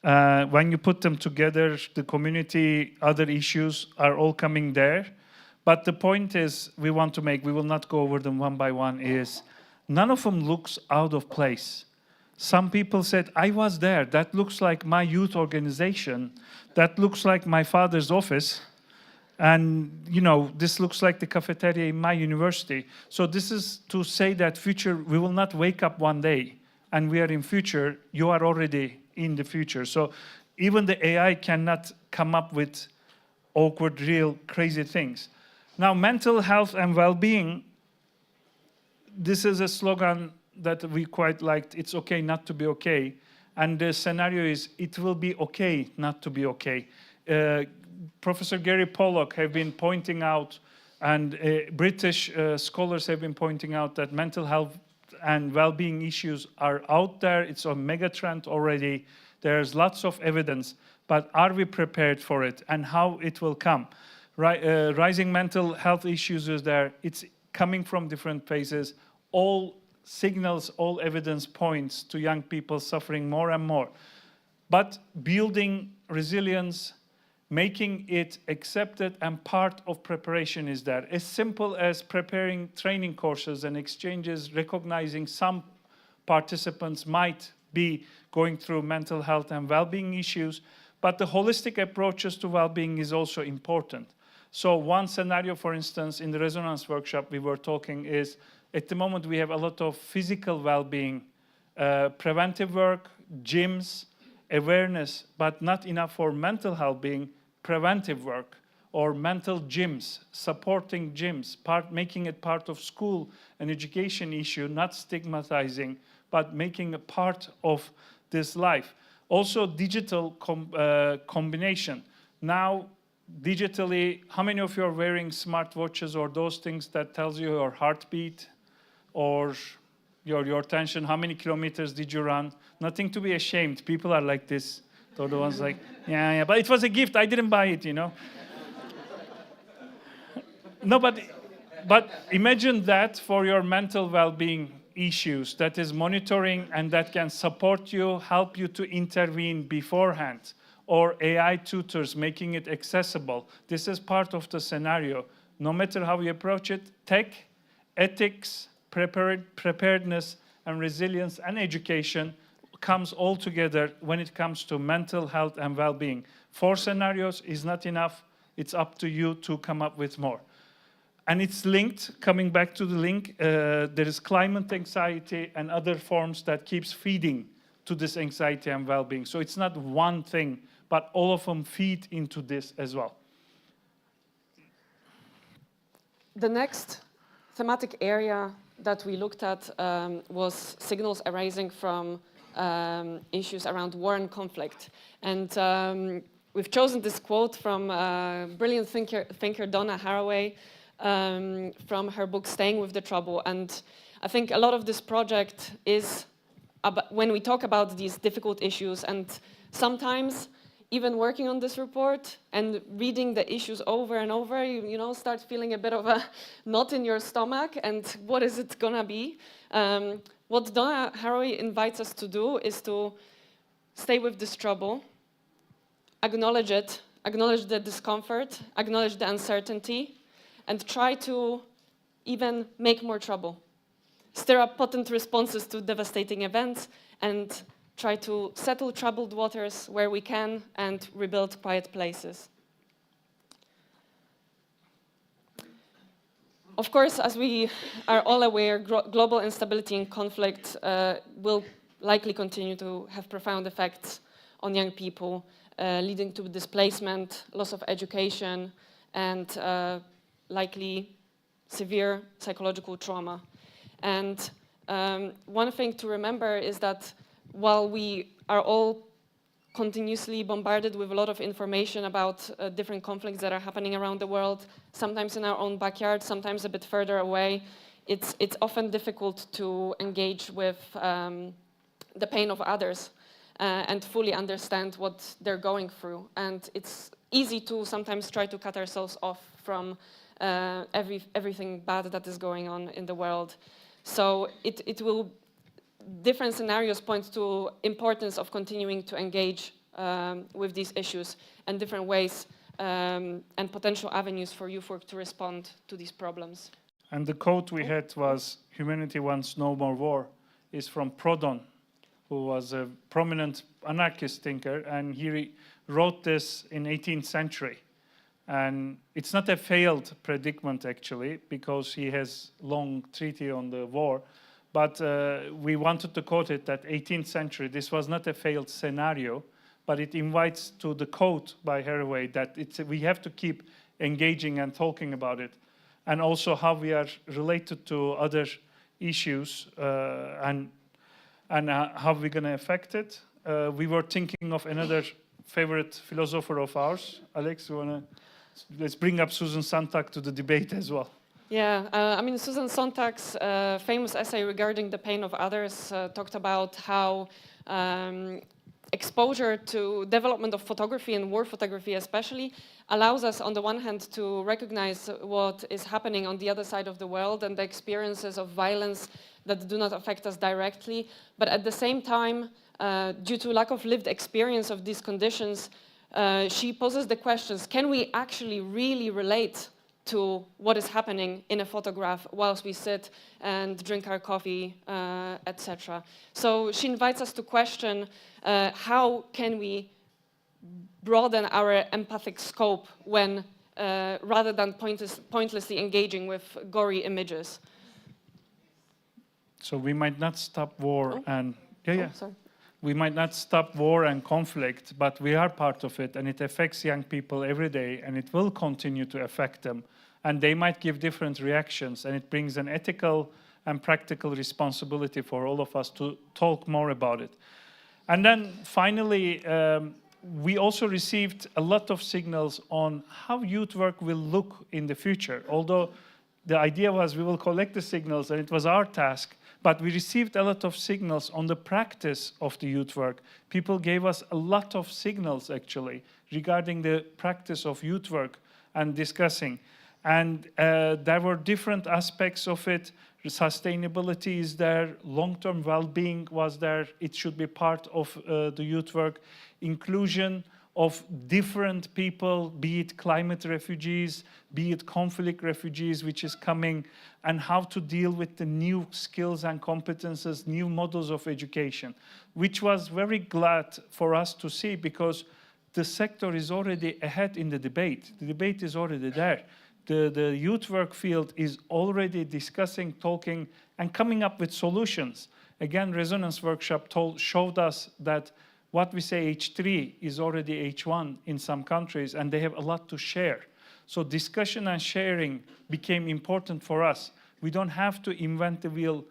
Speaker 3: When you put them together, the community, other issues are all coming there. But the point is, we want to make, we will not go over them one by one, is none of them looks out of place. Some people said, I was there, that looks like my youth organization, that looks like my father's office, and you know, this looks like the cafeteria in my university. So this is to say that future, we will not wake up one day and we are in future, you are already in the future. So even the AI cannot come up with awkward, real, crazy things. Now, mental health and well-being, this is a slogan that we quite liked. It's okay not to be okay. And the scenario is, it will be okay not to be okay. Professor Gary Pollock have been pointing out, and British scholars have been pointing out that mental health and well-being issues are out there. It's a mega trend already. There's lots of evidence, but are we prepared for it and how it will come? Rising mental health issues is there. It's coming from different places. All signals, all evidence points to young people suffering more and more. But building resilience, making it accepted and part of preparation is there. As simple as preparing training courses and exchanges, recognizing some participants might be going through mental health and well-being issues, but the holistic approaches to well-being is also important. So one scenario, for instance, in the resonance workshop we were talking is, at the moment we have a lot of physical well-being, preventive work, gyms, awareness, but not enough for mental health being preventive work, or mental gyms, supporting gyms, making it part of school, an education issue, not stigmatizing, but making a part of this life. Also digital combination. Now, digitally, how many of you are wearing smartwatches or those things that tells you your heartbeat or your tension? How many kilometers did you run? Nothing to be ashamed. People are like this. They're the ones like, yeah, but it was a gift. I didn't buy it, you know. No, but imagine that for your mental well-being issues, that is monitoring and that can support you, help you to intervene beforehand, or AI tutors making it accessible. This is part of the scenario. No matter how you approach it, tech, ethics, preparedness, and resilience and education comes all together when it comes to mental health and well-being. 4 scenarios is not enough. It's up to you to come up with more. And it's linked, coming back to the link, there is climate anxiety and other forms that keeps feeding to this anxiety and well-being. So it's not one thing, but all of them feed into this as well.
Speaker 4: The next thematic area that we looked at was signals arising from issues around war and conflict. And we've chosen this quote from brilliant thinker Donna Haraway from her book Staying with the Trouble. And I think a lot of this project is about when we talk about these difficult issues, and sometimes even working on this report and reading the issues over and over, you know, start feeling a bit of a knot in your stomach, and what is it gonna be? What Donna Haraway invites us to do is to stay with this trouble, acknowledge it, acknowledge the discomfort, acknowledge the uncertainty, and try to even make more trouble. Stir up potent responses to devastating events, and try to settle troubled waters where we can and rebuild quiet places. Of course, as we are all aware, global instability and conflict will likely continue to have profound effects on young people, leading to displacement, loss of education, and likely severe psychological trauma. And one thing to remember is that while we are all continuously bombarded with a lot of information about different conflicts that are happening around the world, sometimes in our own backyard, sometimes a bit further away, it's often difficult to engage with the pain of others and fully understand what they're going through. And it's easy to sometimes try to cut ourselves off from everything bad that is going on in the world. So different scenarios point to importance of continuing to engage with these issues and different ways and potential avenues for youth work to respond to these problems.
Speaker 3: And the quote we had was, "Humanity wants no more war," is from Proudhon, who was a prominent anarchist thinker, and he wrote this in 18th century. And it's not a failed predicament, actually, because he has long treatise on the war. But we wanted to quote it that 18th century, this was not a failed scenario, but it invites to the quote by Haraway that we have to keep engaging and talking about it. And also how we are related to other issues and how we're going to affect it. We were thinking of another favorite philosopher of ours. Alex, let's bring up Susan Sontag to the debate as well.
Speaker 4: Yeah, I mean, Susan Sontag's famous essay regarding the pain of others talked about how exposure to development of photography and war photography especially allows us on the one hand to recognize what is happening on the other side of the world and the experiences of violence that do not affect us directly, but at the same time, due to lack of lived experience of these conditions, she poses the questions, can we actually really relate to what is happening in a photograph whilst we sit and drink our coffee, etc. So she invites us to question how can we broaden our empathic scope when rather than pointlessly engaging with gory images.
Speaker 3: So we might not stop war and
Speaker 4: Sorry.
Speaker 3: We might not stop war and conflict, but we are part of it, and it affects young people every day, and it will continue to affect them. And they might give different reactions, and it brings an ethical and practical responsibility for all of us to talk more about it. And then finally, we also received a lot of signals on how youth work will look in the future. Although the idea was we will collect the signals, and it was our task, but we received a lot of signals on the practice of the youth work. People gave us a lot of signals, actually, regarding the practice of youth work and discussing. And there were different aspects of it. Sustainability is there, long-term well-being was there, it should be part of the youth work. Inclusion of different people, be it climate refugees, be it conflict refugees, which is coming, and how to deal with the new skills and competences, new models of education, which was very glad for us to see because the sector is already ahead in the debate. The debate is already there. The youth work field is already discussing, talking, and coming up with solutions. Again, Resonance Workshop showed us that what we say H3 is already H1 in some countries, and they have a lot to share. So discussion and sharing became important for us. We don't have to invent the wheel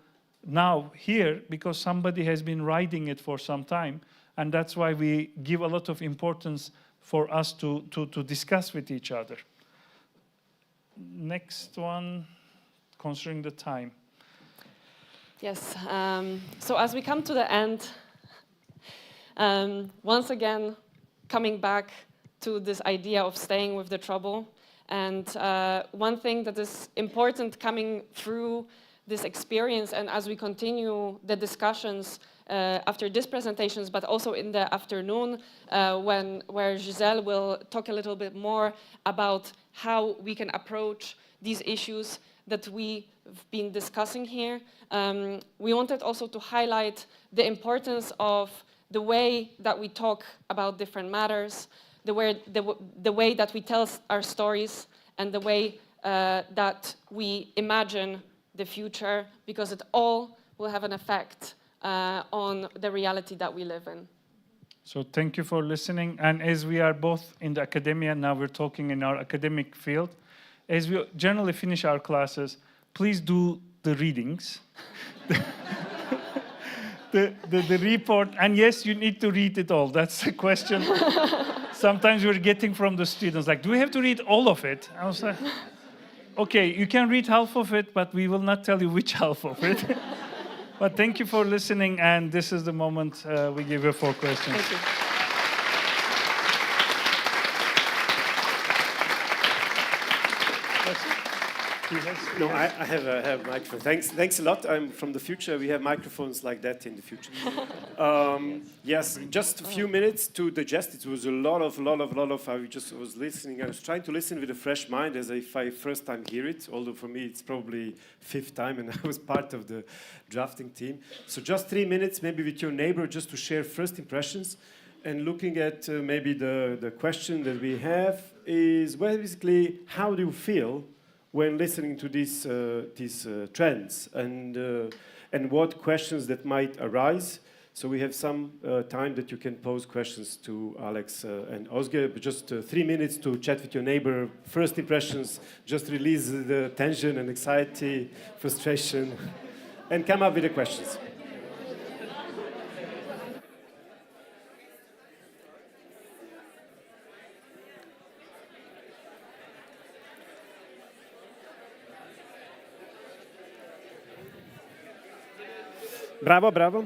Speaker 3: now here because somebody has been riding it for some time, and that's why we give a lot of importance for us to discuss with each other. Next one, considering the time.
Speaker 4: Yes, so as we come to the end, once again, coming back to this idea of staying with the trouble. And one thing that is important coming through this experience and as we continue the discussions after these presentations, but also in the afternoon where Gisele will talk a little bit more about how we can approach these issues that we've been discussing here. We wanted also to highlight the importance of the way that we talk about different matters, the way that we tell our stories, and the way that we imagine the future, because it all will have an effect on the reality that we live in.
Speaker 3: So thank you for listening. And as we are both in the academia, now we're talking in our academic field, as we generally finish our classes, please do the readings. The report, and yes, you need to read it all. That's the question. Sometimes we're getting from the students, like, do we have to read all of it? I was like, okay, you can read half of it, but we will not tell you which half of it. But thank you for listening, and this is the moment we give you 4 questions.
Speaker 4: Thank you.
Speaker 1: No, I have a microphone. Thanks a lot. I'm from the future. We have microphones like that in the future. Yes, just a few minutes to digest. It was a lot of. I just was listening. I was trying to listen with a fresh mind, as if I first time hear it. Although for me it's probably fifth time, and I was part of the drafting team. So just 3 minutes, maybe with your neighbor, just to share first impressions. And looking at maybe the question that we have is, well, basically, how do you feel when listening to these trends, and what questions that might arise? So we have some time that you can pose questions to Alex and Özge, but just 3 minutes to chat with your neighbor. First impressions, just release the tension and anxiety, frustration, and come up with the questions. Bravo, bravo.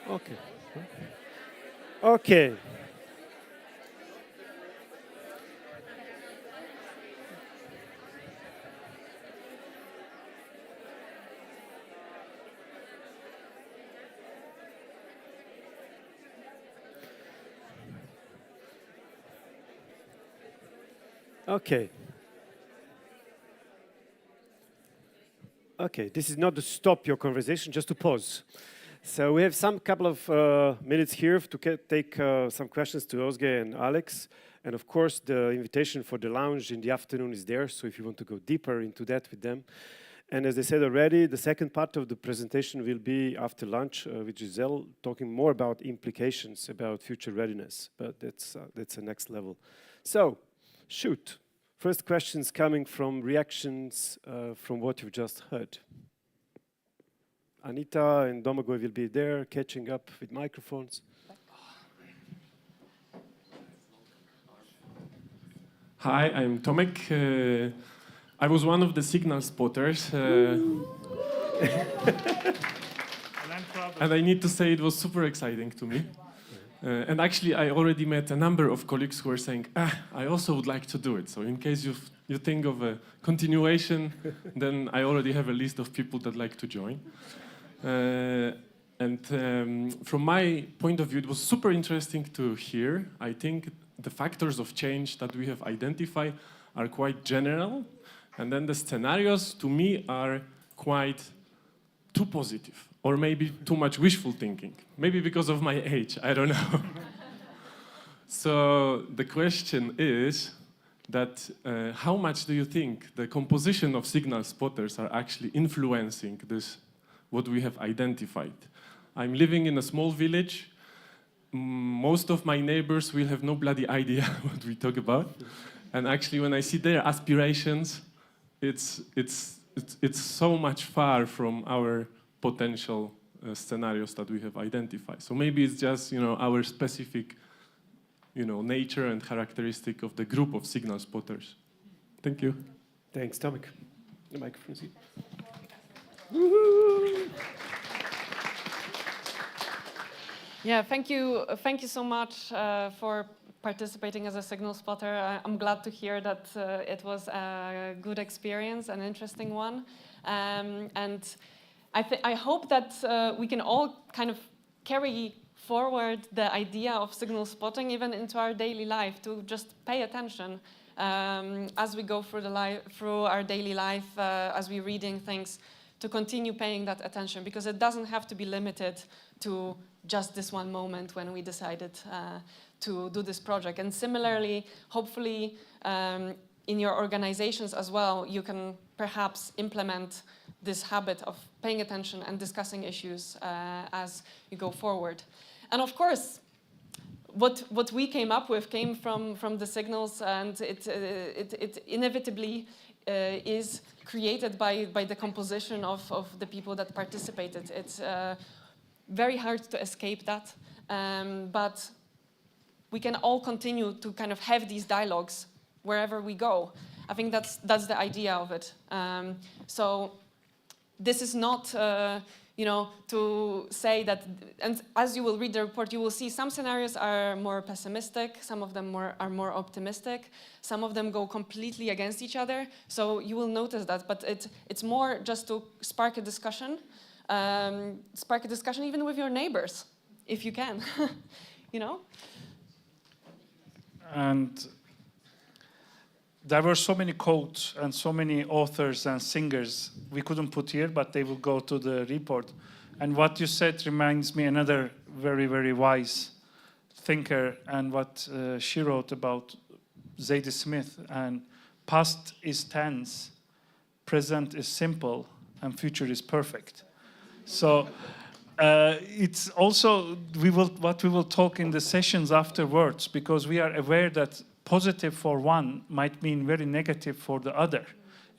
Speaker 1: Okay. Okay. Okay. Okay, this is not to stop your conversation, just to pause. So we have some couple of minutes here to take some questions to Özge and Alex. And of course, the invitation for the lounge in the afternoon is there. So if you want to go deeper into that with them. And as I said already, the second part of the presentation will be after lunch with Gisele, talking more about implications about future readiness. But that's the next level. So, shoot. First questions coming from reactions from what you've just heard. Anita and Domagoj will be there, catching up with microphones.
Speaker 5: Hi, I'm Tomek. I was one of the signal spotters. And I need to say it was super exciting to me. And actually, I already met a number of colleagues who were saying, I also would like to do it. So in case you think of a continuation, then I already have a list of people that like to join. From my point of view, it was super interesting to hear. I think the factors of change that we have identified are quite general. And then the scenarios, to me, are quite too positive. Or maybe too much wishful thinking. Maybe because of my age, I don't know. So the question is that how much do you think the composition of signal spotters are actually influencing this, what we have identified? I'm living in a small village. Most of my neighbors will have no bloody idea what we talk about. And actually, when I see their aspirations, it's so much far from our potential scenarios that we have identified. So maybe it's just our specific nature and characteristic of the group of signal spotters. Thank you.
Speaker 1: Thanks, Tomek. The microphone is here.
Speaker 4: Yeah, thank you so much for participating as a signal spotter. I'm glad to hear that it was a good experience, an interesting one. And I hope that we can all kind of carry forward the idea of signal spotting even into our daily life, to just pay attention as we go through our daily life, as we're reading things, to continue paying that attention, because it doesn't have to be limited to just this one moment when we decided to do this project. And similarly, hopefully, in your organizations as well, you can perhaps implement this habit of paying attention and discussing issues as you go forward. And of course, what we came up with came from the signals, and it inevitably is created by the composition of the people that participated. It's very hard to escape that, but we can all continue to kind of have these dialogues wherever we go. I think that's the idea of it. So this is not, to say that, and as you will read the report, you will see some scenarios are more pessimistic, some of them are more optimistic, some of them go completely against each other. So you will notice that, but it's more just to spark a discussion even with your neighbors, if you can,
Speaker 3: And there were so many quotes and so many authors and singers we couldn't put here, but they will go to the report. And what you said reminds me another very, very wise thinker, and what she wrote about Zadie Smith. And past is tense, present is simple, and future is perfect. So it's also what we will talk in the sessions afterwards, because we are aware that positive for one might mean very negative for the other,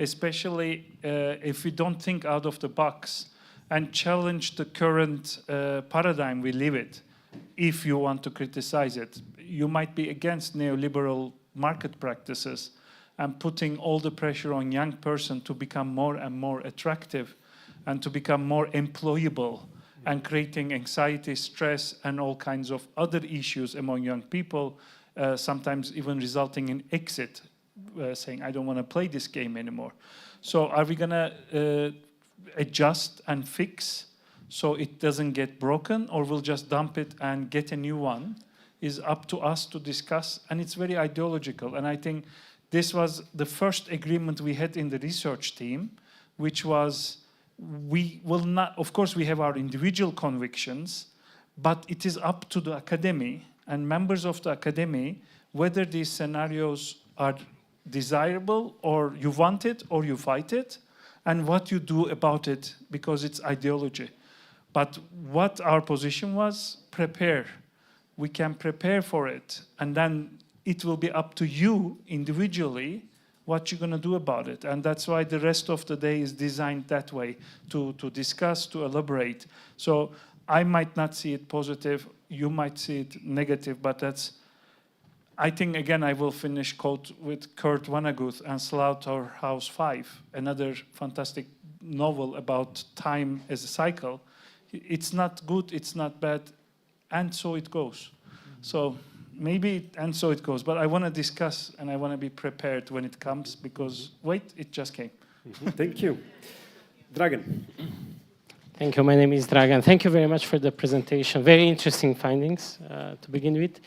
Speaker 3: especially if we don't think out of the box and challenge the current paradigm we live in. If you want to criticize it, you might be against neoliberal market practices and putting all the pressure on young person to become more and more attractive and to become more employable, and creating anxiety, stress, and all kinds of other issues among young people, sometimes even resulting in exit, saying, I don't want to play this game anymore. So are we going to adjust and fix so it doesn't get broken, or we'll just dump it and get a new one? Is up to us to discuss, and it's very ideological. And I think this was the first agreement we had in the research team, which was, we will not, of course we have our individual convictions, but it is up to the academy and members of the academy whether these scenarios are desirable, or you want it or you fight it, and what you do about it, because it's ideology. But what our position was, prepare. We can prepare for it, and then it will be up to you individually what you're going to do about it. And that's why the rest of the day is designed that way, to discuss, to elaborate. So I might not see it positive, you might see it negative, but that's, I think, again, I will finish quote with Kurt Vonnegut and Slaughterhouse 5, another fantastic novel about time as a cycle. It's not good, it's not bad, and so it goes. So maybe, and so it goes. But I want to discuss, and I want to be prepared when it comes, because, wait, it just came.
Speaker 1: Thank you. Dragan.
Speaker 6: Thank you. My name is Dragan. Thank you very much for the presentation. Very interesting findings to begin with.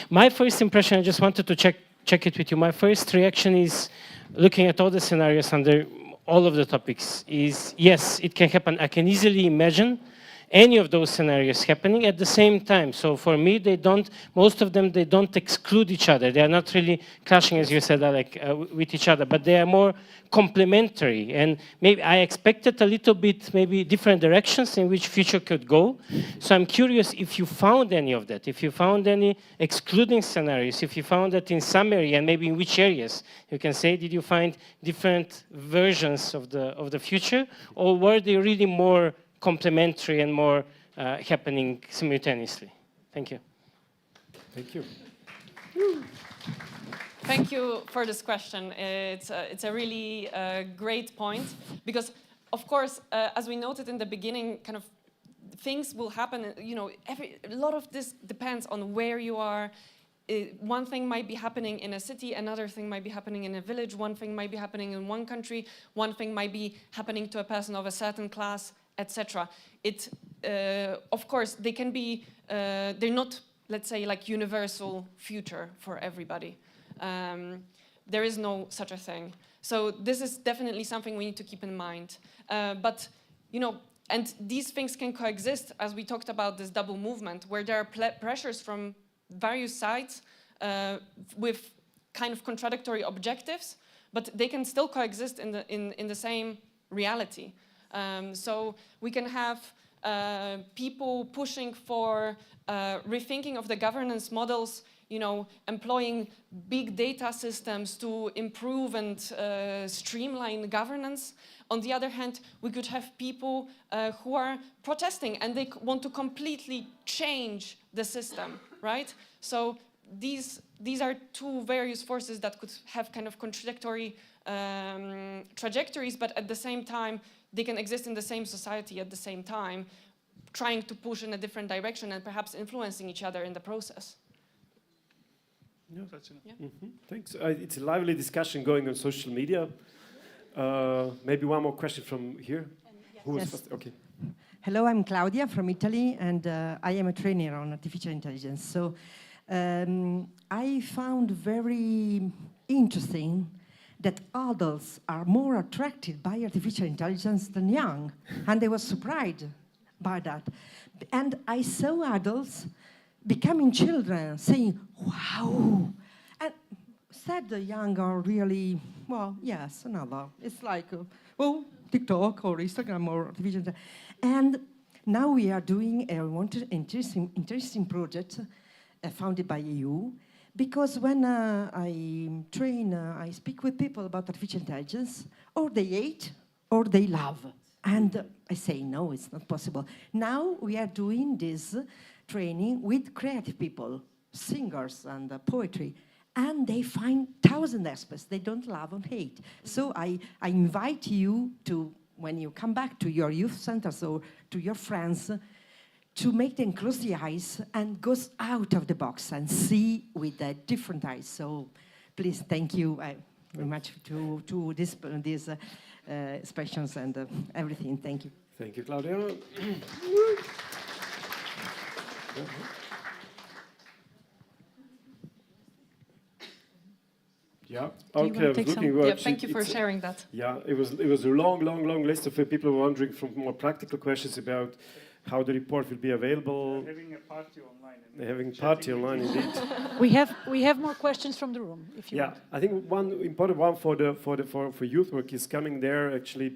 Speaker 6: My first impression, I just wanted to check it with you. My first reaction is, looking at all the scenarios under all of the topics, is yes, it can happen. I can easily imagine any of those scenarios happening at the same time. So for me, most of them, they don't exclude each other. They are not really clashing, as you said, Alec, with each other, but they are more complementary. And maybe I expected a little bit, maybe different directions in which future could go. So I'm curious if you found any of that, if you found any excluding scenarios, if you found that in some area, and maybe in which areas. You can say, did you find different versions of the future, or were they really more complementary and more happening simultaneously? Thank you.
Speaker 1: Thank you.
Speaker 4: Thank you for this question. It's a really great point because, of course, as we noted in the beginning, kind of things will happen. You know, a lot of this depends on where you are. One thing might be happening in a city, another thing might be happening in a village. One thing might be happening in one country. One thing might be happening to a person of a certain class, etc. Of course, they can be. They're not, let's say, like universal future for everybody. There is no such a thing. So this is definitely something we need to keep in mind. But, you know, and these things can coexist, as we talked about this double movement, where there are pressures from various sides with kind of contradictory objectives, but they can still coexist in the same reality. So we can have people pushing for rethinking of the governance models, you know, employing big data systems to improve and streamline governance. On the other hand, we could have people who are protesting and they want to completely change the system, right? So these are two various forces that could have kind of contradictory trajectories, but at the same time, they can exist in the same society at the same time, trying to push in a different direction and perhaps influencing each other in the process.
Speaker 1: Yeah. Thanks. It's a lively discussion going on social media. Maybe one more question from here. Who was first? Okay.
Speaker 7: Hello, I'm Claudia from Italy, and I am a trainer on artificial intelligence. So I found very interesting that adults are more attracted by artificial intelligence than young, and I was surprised by that. And I saw adults becoming children, saying, wow. And said the young are really, well, yes, another. It's like, TikTok or Instagram or artificial intelligence. And now we are doing an interesting project founded by EU, because when I train, I speak with people about artificial intelligence, or they hate or they love. And I say, no, it's not possible. Now we are doing this training with creative people, singers and poetry, and they find 1,000 aspects they don't love and hate. So I invite you to, when you come back to your youth centers or to your friends, to make them close the eyes and go out of the box and see with different eyes. So please, thank you very much to these expressions and everything. Thank you.
Speaker 1: Thank you, Claudia. Yeah. Okay. I was looking.
Speaker 4: Yeah, thank you for sharing that.
Speaker 1: Yeah, it was a long list of people wondering from more practical questions about how the report will be available.
Speaker 3: They're having a party online.
Speaker 1: They're having a party online, indeed.
Speaker 8: We have more questions from the room, if you want.
Speaker 1: I think one important one for youth work is coming there. Actually,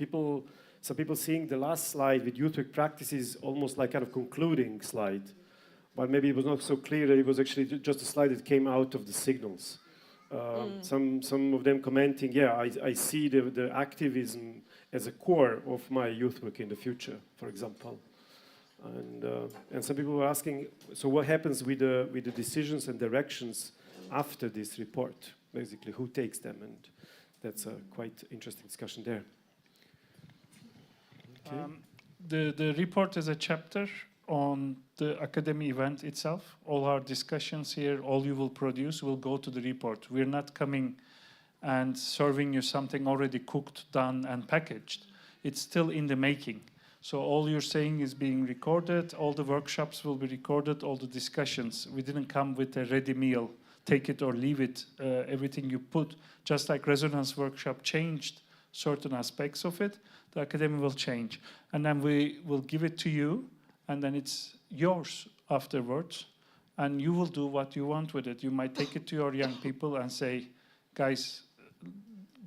Speaker 1: some people seeing the last slide with youth work practices almost like kind of concluding slide, but maybe it was not so clear that it was actually just a slide that came out of the signals. Some of them commenting, I see the activism as a core of my youth work in the future, for example. And some people were asking, so what happens with the decisions and directions after this report? Basically, who takes them? And that's a quite interesting discussion there. Okay.
Speaker 3: The report is a chapter on the academy event itself. All our discussions here, all you will produce will go to the report. We're not coming and serving you something already cooked, done, and packaged. It's still in the making. So all you're saying is being recorded, all the workshops will be recorded, all the discussions. We didn't come with a ready meal, take it or leave it, everything you put. Just like Resonance Workshop changed certain aspects of it, the academy will change. And then we will give it to you, and then it's yours afterwards, and you will do what you want with it. You might take it to your young people and say, guys,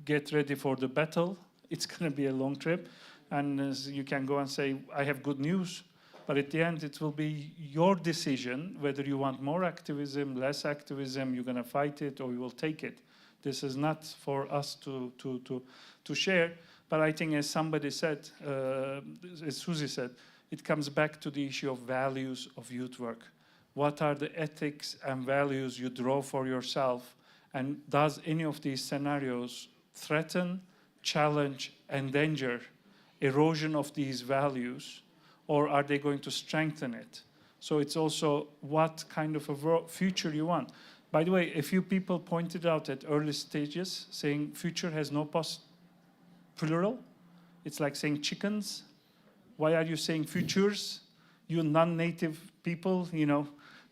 Speaker 3: get ready for the battle. It's going to be a long trip. And you can go and say, I have good news. But at the end, it will be your decision whether you want more activism, less activism, you're going to fight it, or you will take it. This is not for us to share. But I think, as somebody said, as Susie said, it comes back to the issue of values of youth work. what are the ethics and values you draw for yourself, and does any of these scenarios threaten, challenge, endanger erosion of these values, or are they going to strengthen it? So it's also what kind of a future you want. By the way, a few people pointed out at early stages saying future has no plural. It's like saying chickens. Why are you saying futures? You non-native people, you know,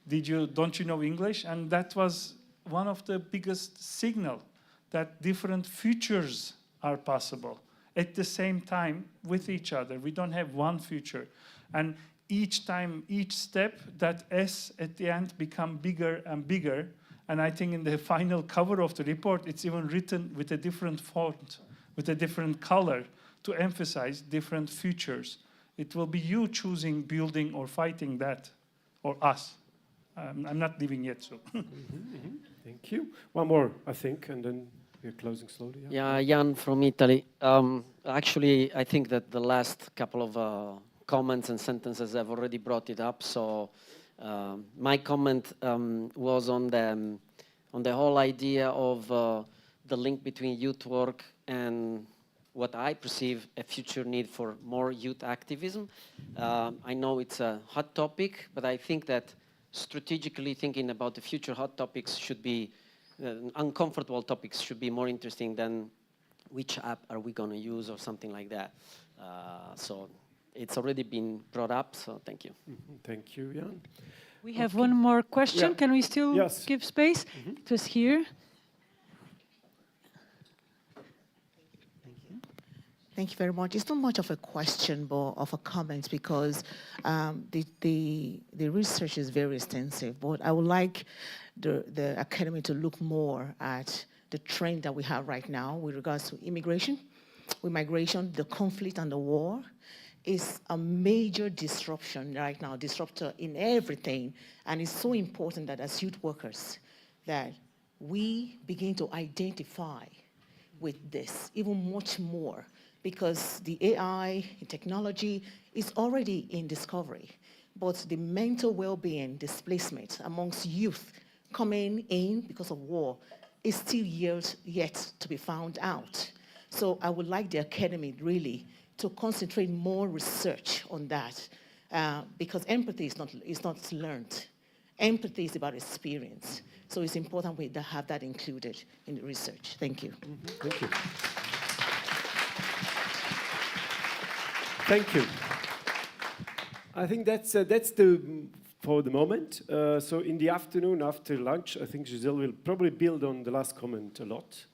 Speaker 3: don't you know English? And that was one of the biggest signal that different futures are possible at the same time with each other. We don't have one future. And each time, each step, that S at the end become bigger and bigger. And I think in the final cover of the report, it's even written with a different font, with a different color to emphasize different futures. It will be you choosing building or fighting that, or us. I'm not leaving yet, so.
Speaker 1: Thank you. One more, I think, and then we're closing slowly.
Speaker 9: Yeah, Jan from Italy. Actually, I think that the last couple of comments and sentences have already brought it up. So my comment was on the whole idea of the link between youth work and what I perceive a future need for more youth activism. I know it's a hot topic, but I think that strategically thinking about the future hot topics should be, uncomfortable topics should be more interesting than which app are we going to use or something like that. So it's already been brought up, so thank you.
Speaker 1: Thank you, Jan.
Speaker 8: We have one more question.
Speaker 1: Yeah.
Speaker 8: Can we still give space? It was here.
Speaker 10: Thank you very much. It's not much of a question, but of a comment, because the research is very extensive. But I would like the academy to look more at the trend that we have right now with regards to immigration. With migration, the conflict and the war is a major disruption right now, disruptor in everything. And it's so important that as youth workers, that we begin to identify with this even much more, because the AI technology is already in discovery, but the mental well-being displacement amongst youth coming in because of war is still yet to be found out. So I would like the academy really to concentrate more research on that, because empathy is not learned. Empathy is about experience. So it's important we have that included in the research. Thank you.
Speaker 1: Thank you. Thank you. I think that's for the moment. So in the afternoon, after lunch, I think Gisele will probably build on the last comment a lot,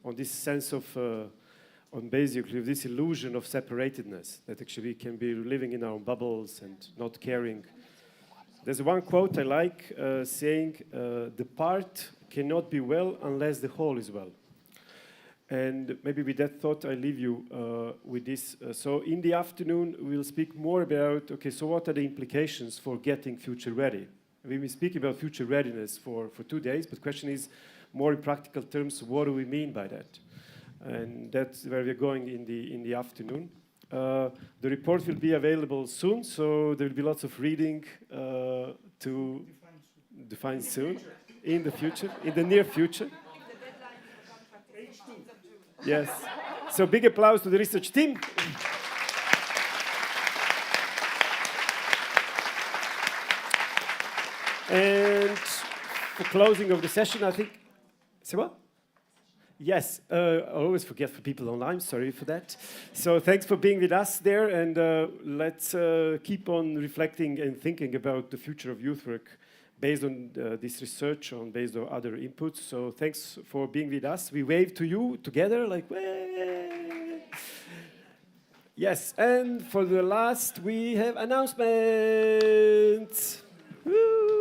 Speaker 1: on this sense of, on basically this illusion of separatedness, that actually we can be living in our bubbles and not caring. There's one quote I like saying, the part cannot be well unless the whole is well. And maybe with that thought, I leave you with this. So in the afternoon, we'll speak more about, okay, so what are the implications for getting future ready? We speak about future readiness for 2 days, but the question is, more in practical terms, what do we mean by that? And that's where we're going in the afternoon. The report will be available soon, so there will be lots of reading to define soon, in the future, in the near future. Yes. So big applause to the research team. And for closing of the session, I think, say what? Yes, I always forget for people online, sorry for that. So thanks for being with us there, and let's keep on reflecting and thinking about the future of youth work based on this research, based on other inputs. So thanks for being with us. We wave to you together, like, way. Yes, and for the last, we have announcements. Woo.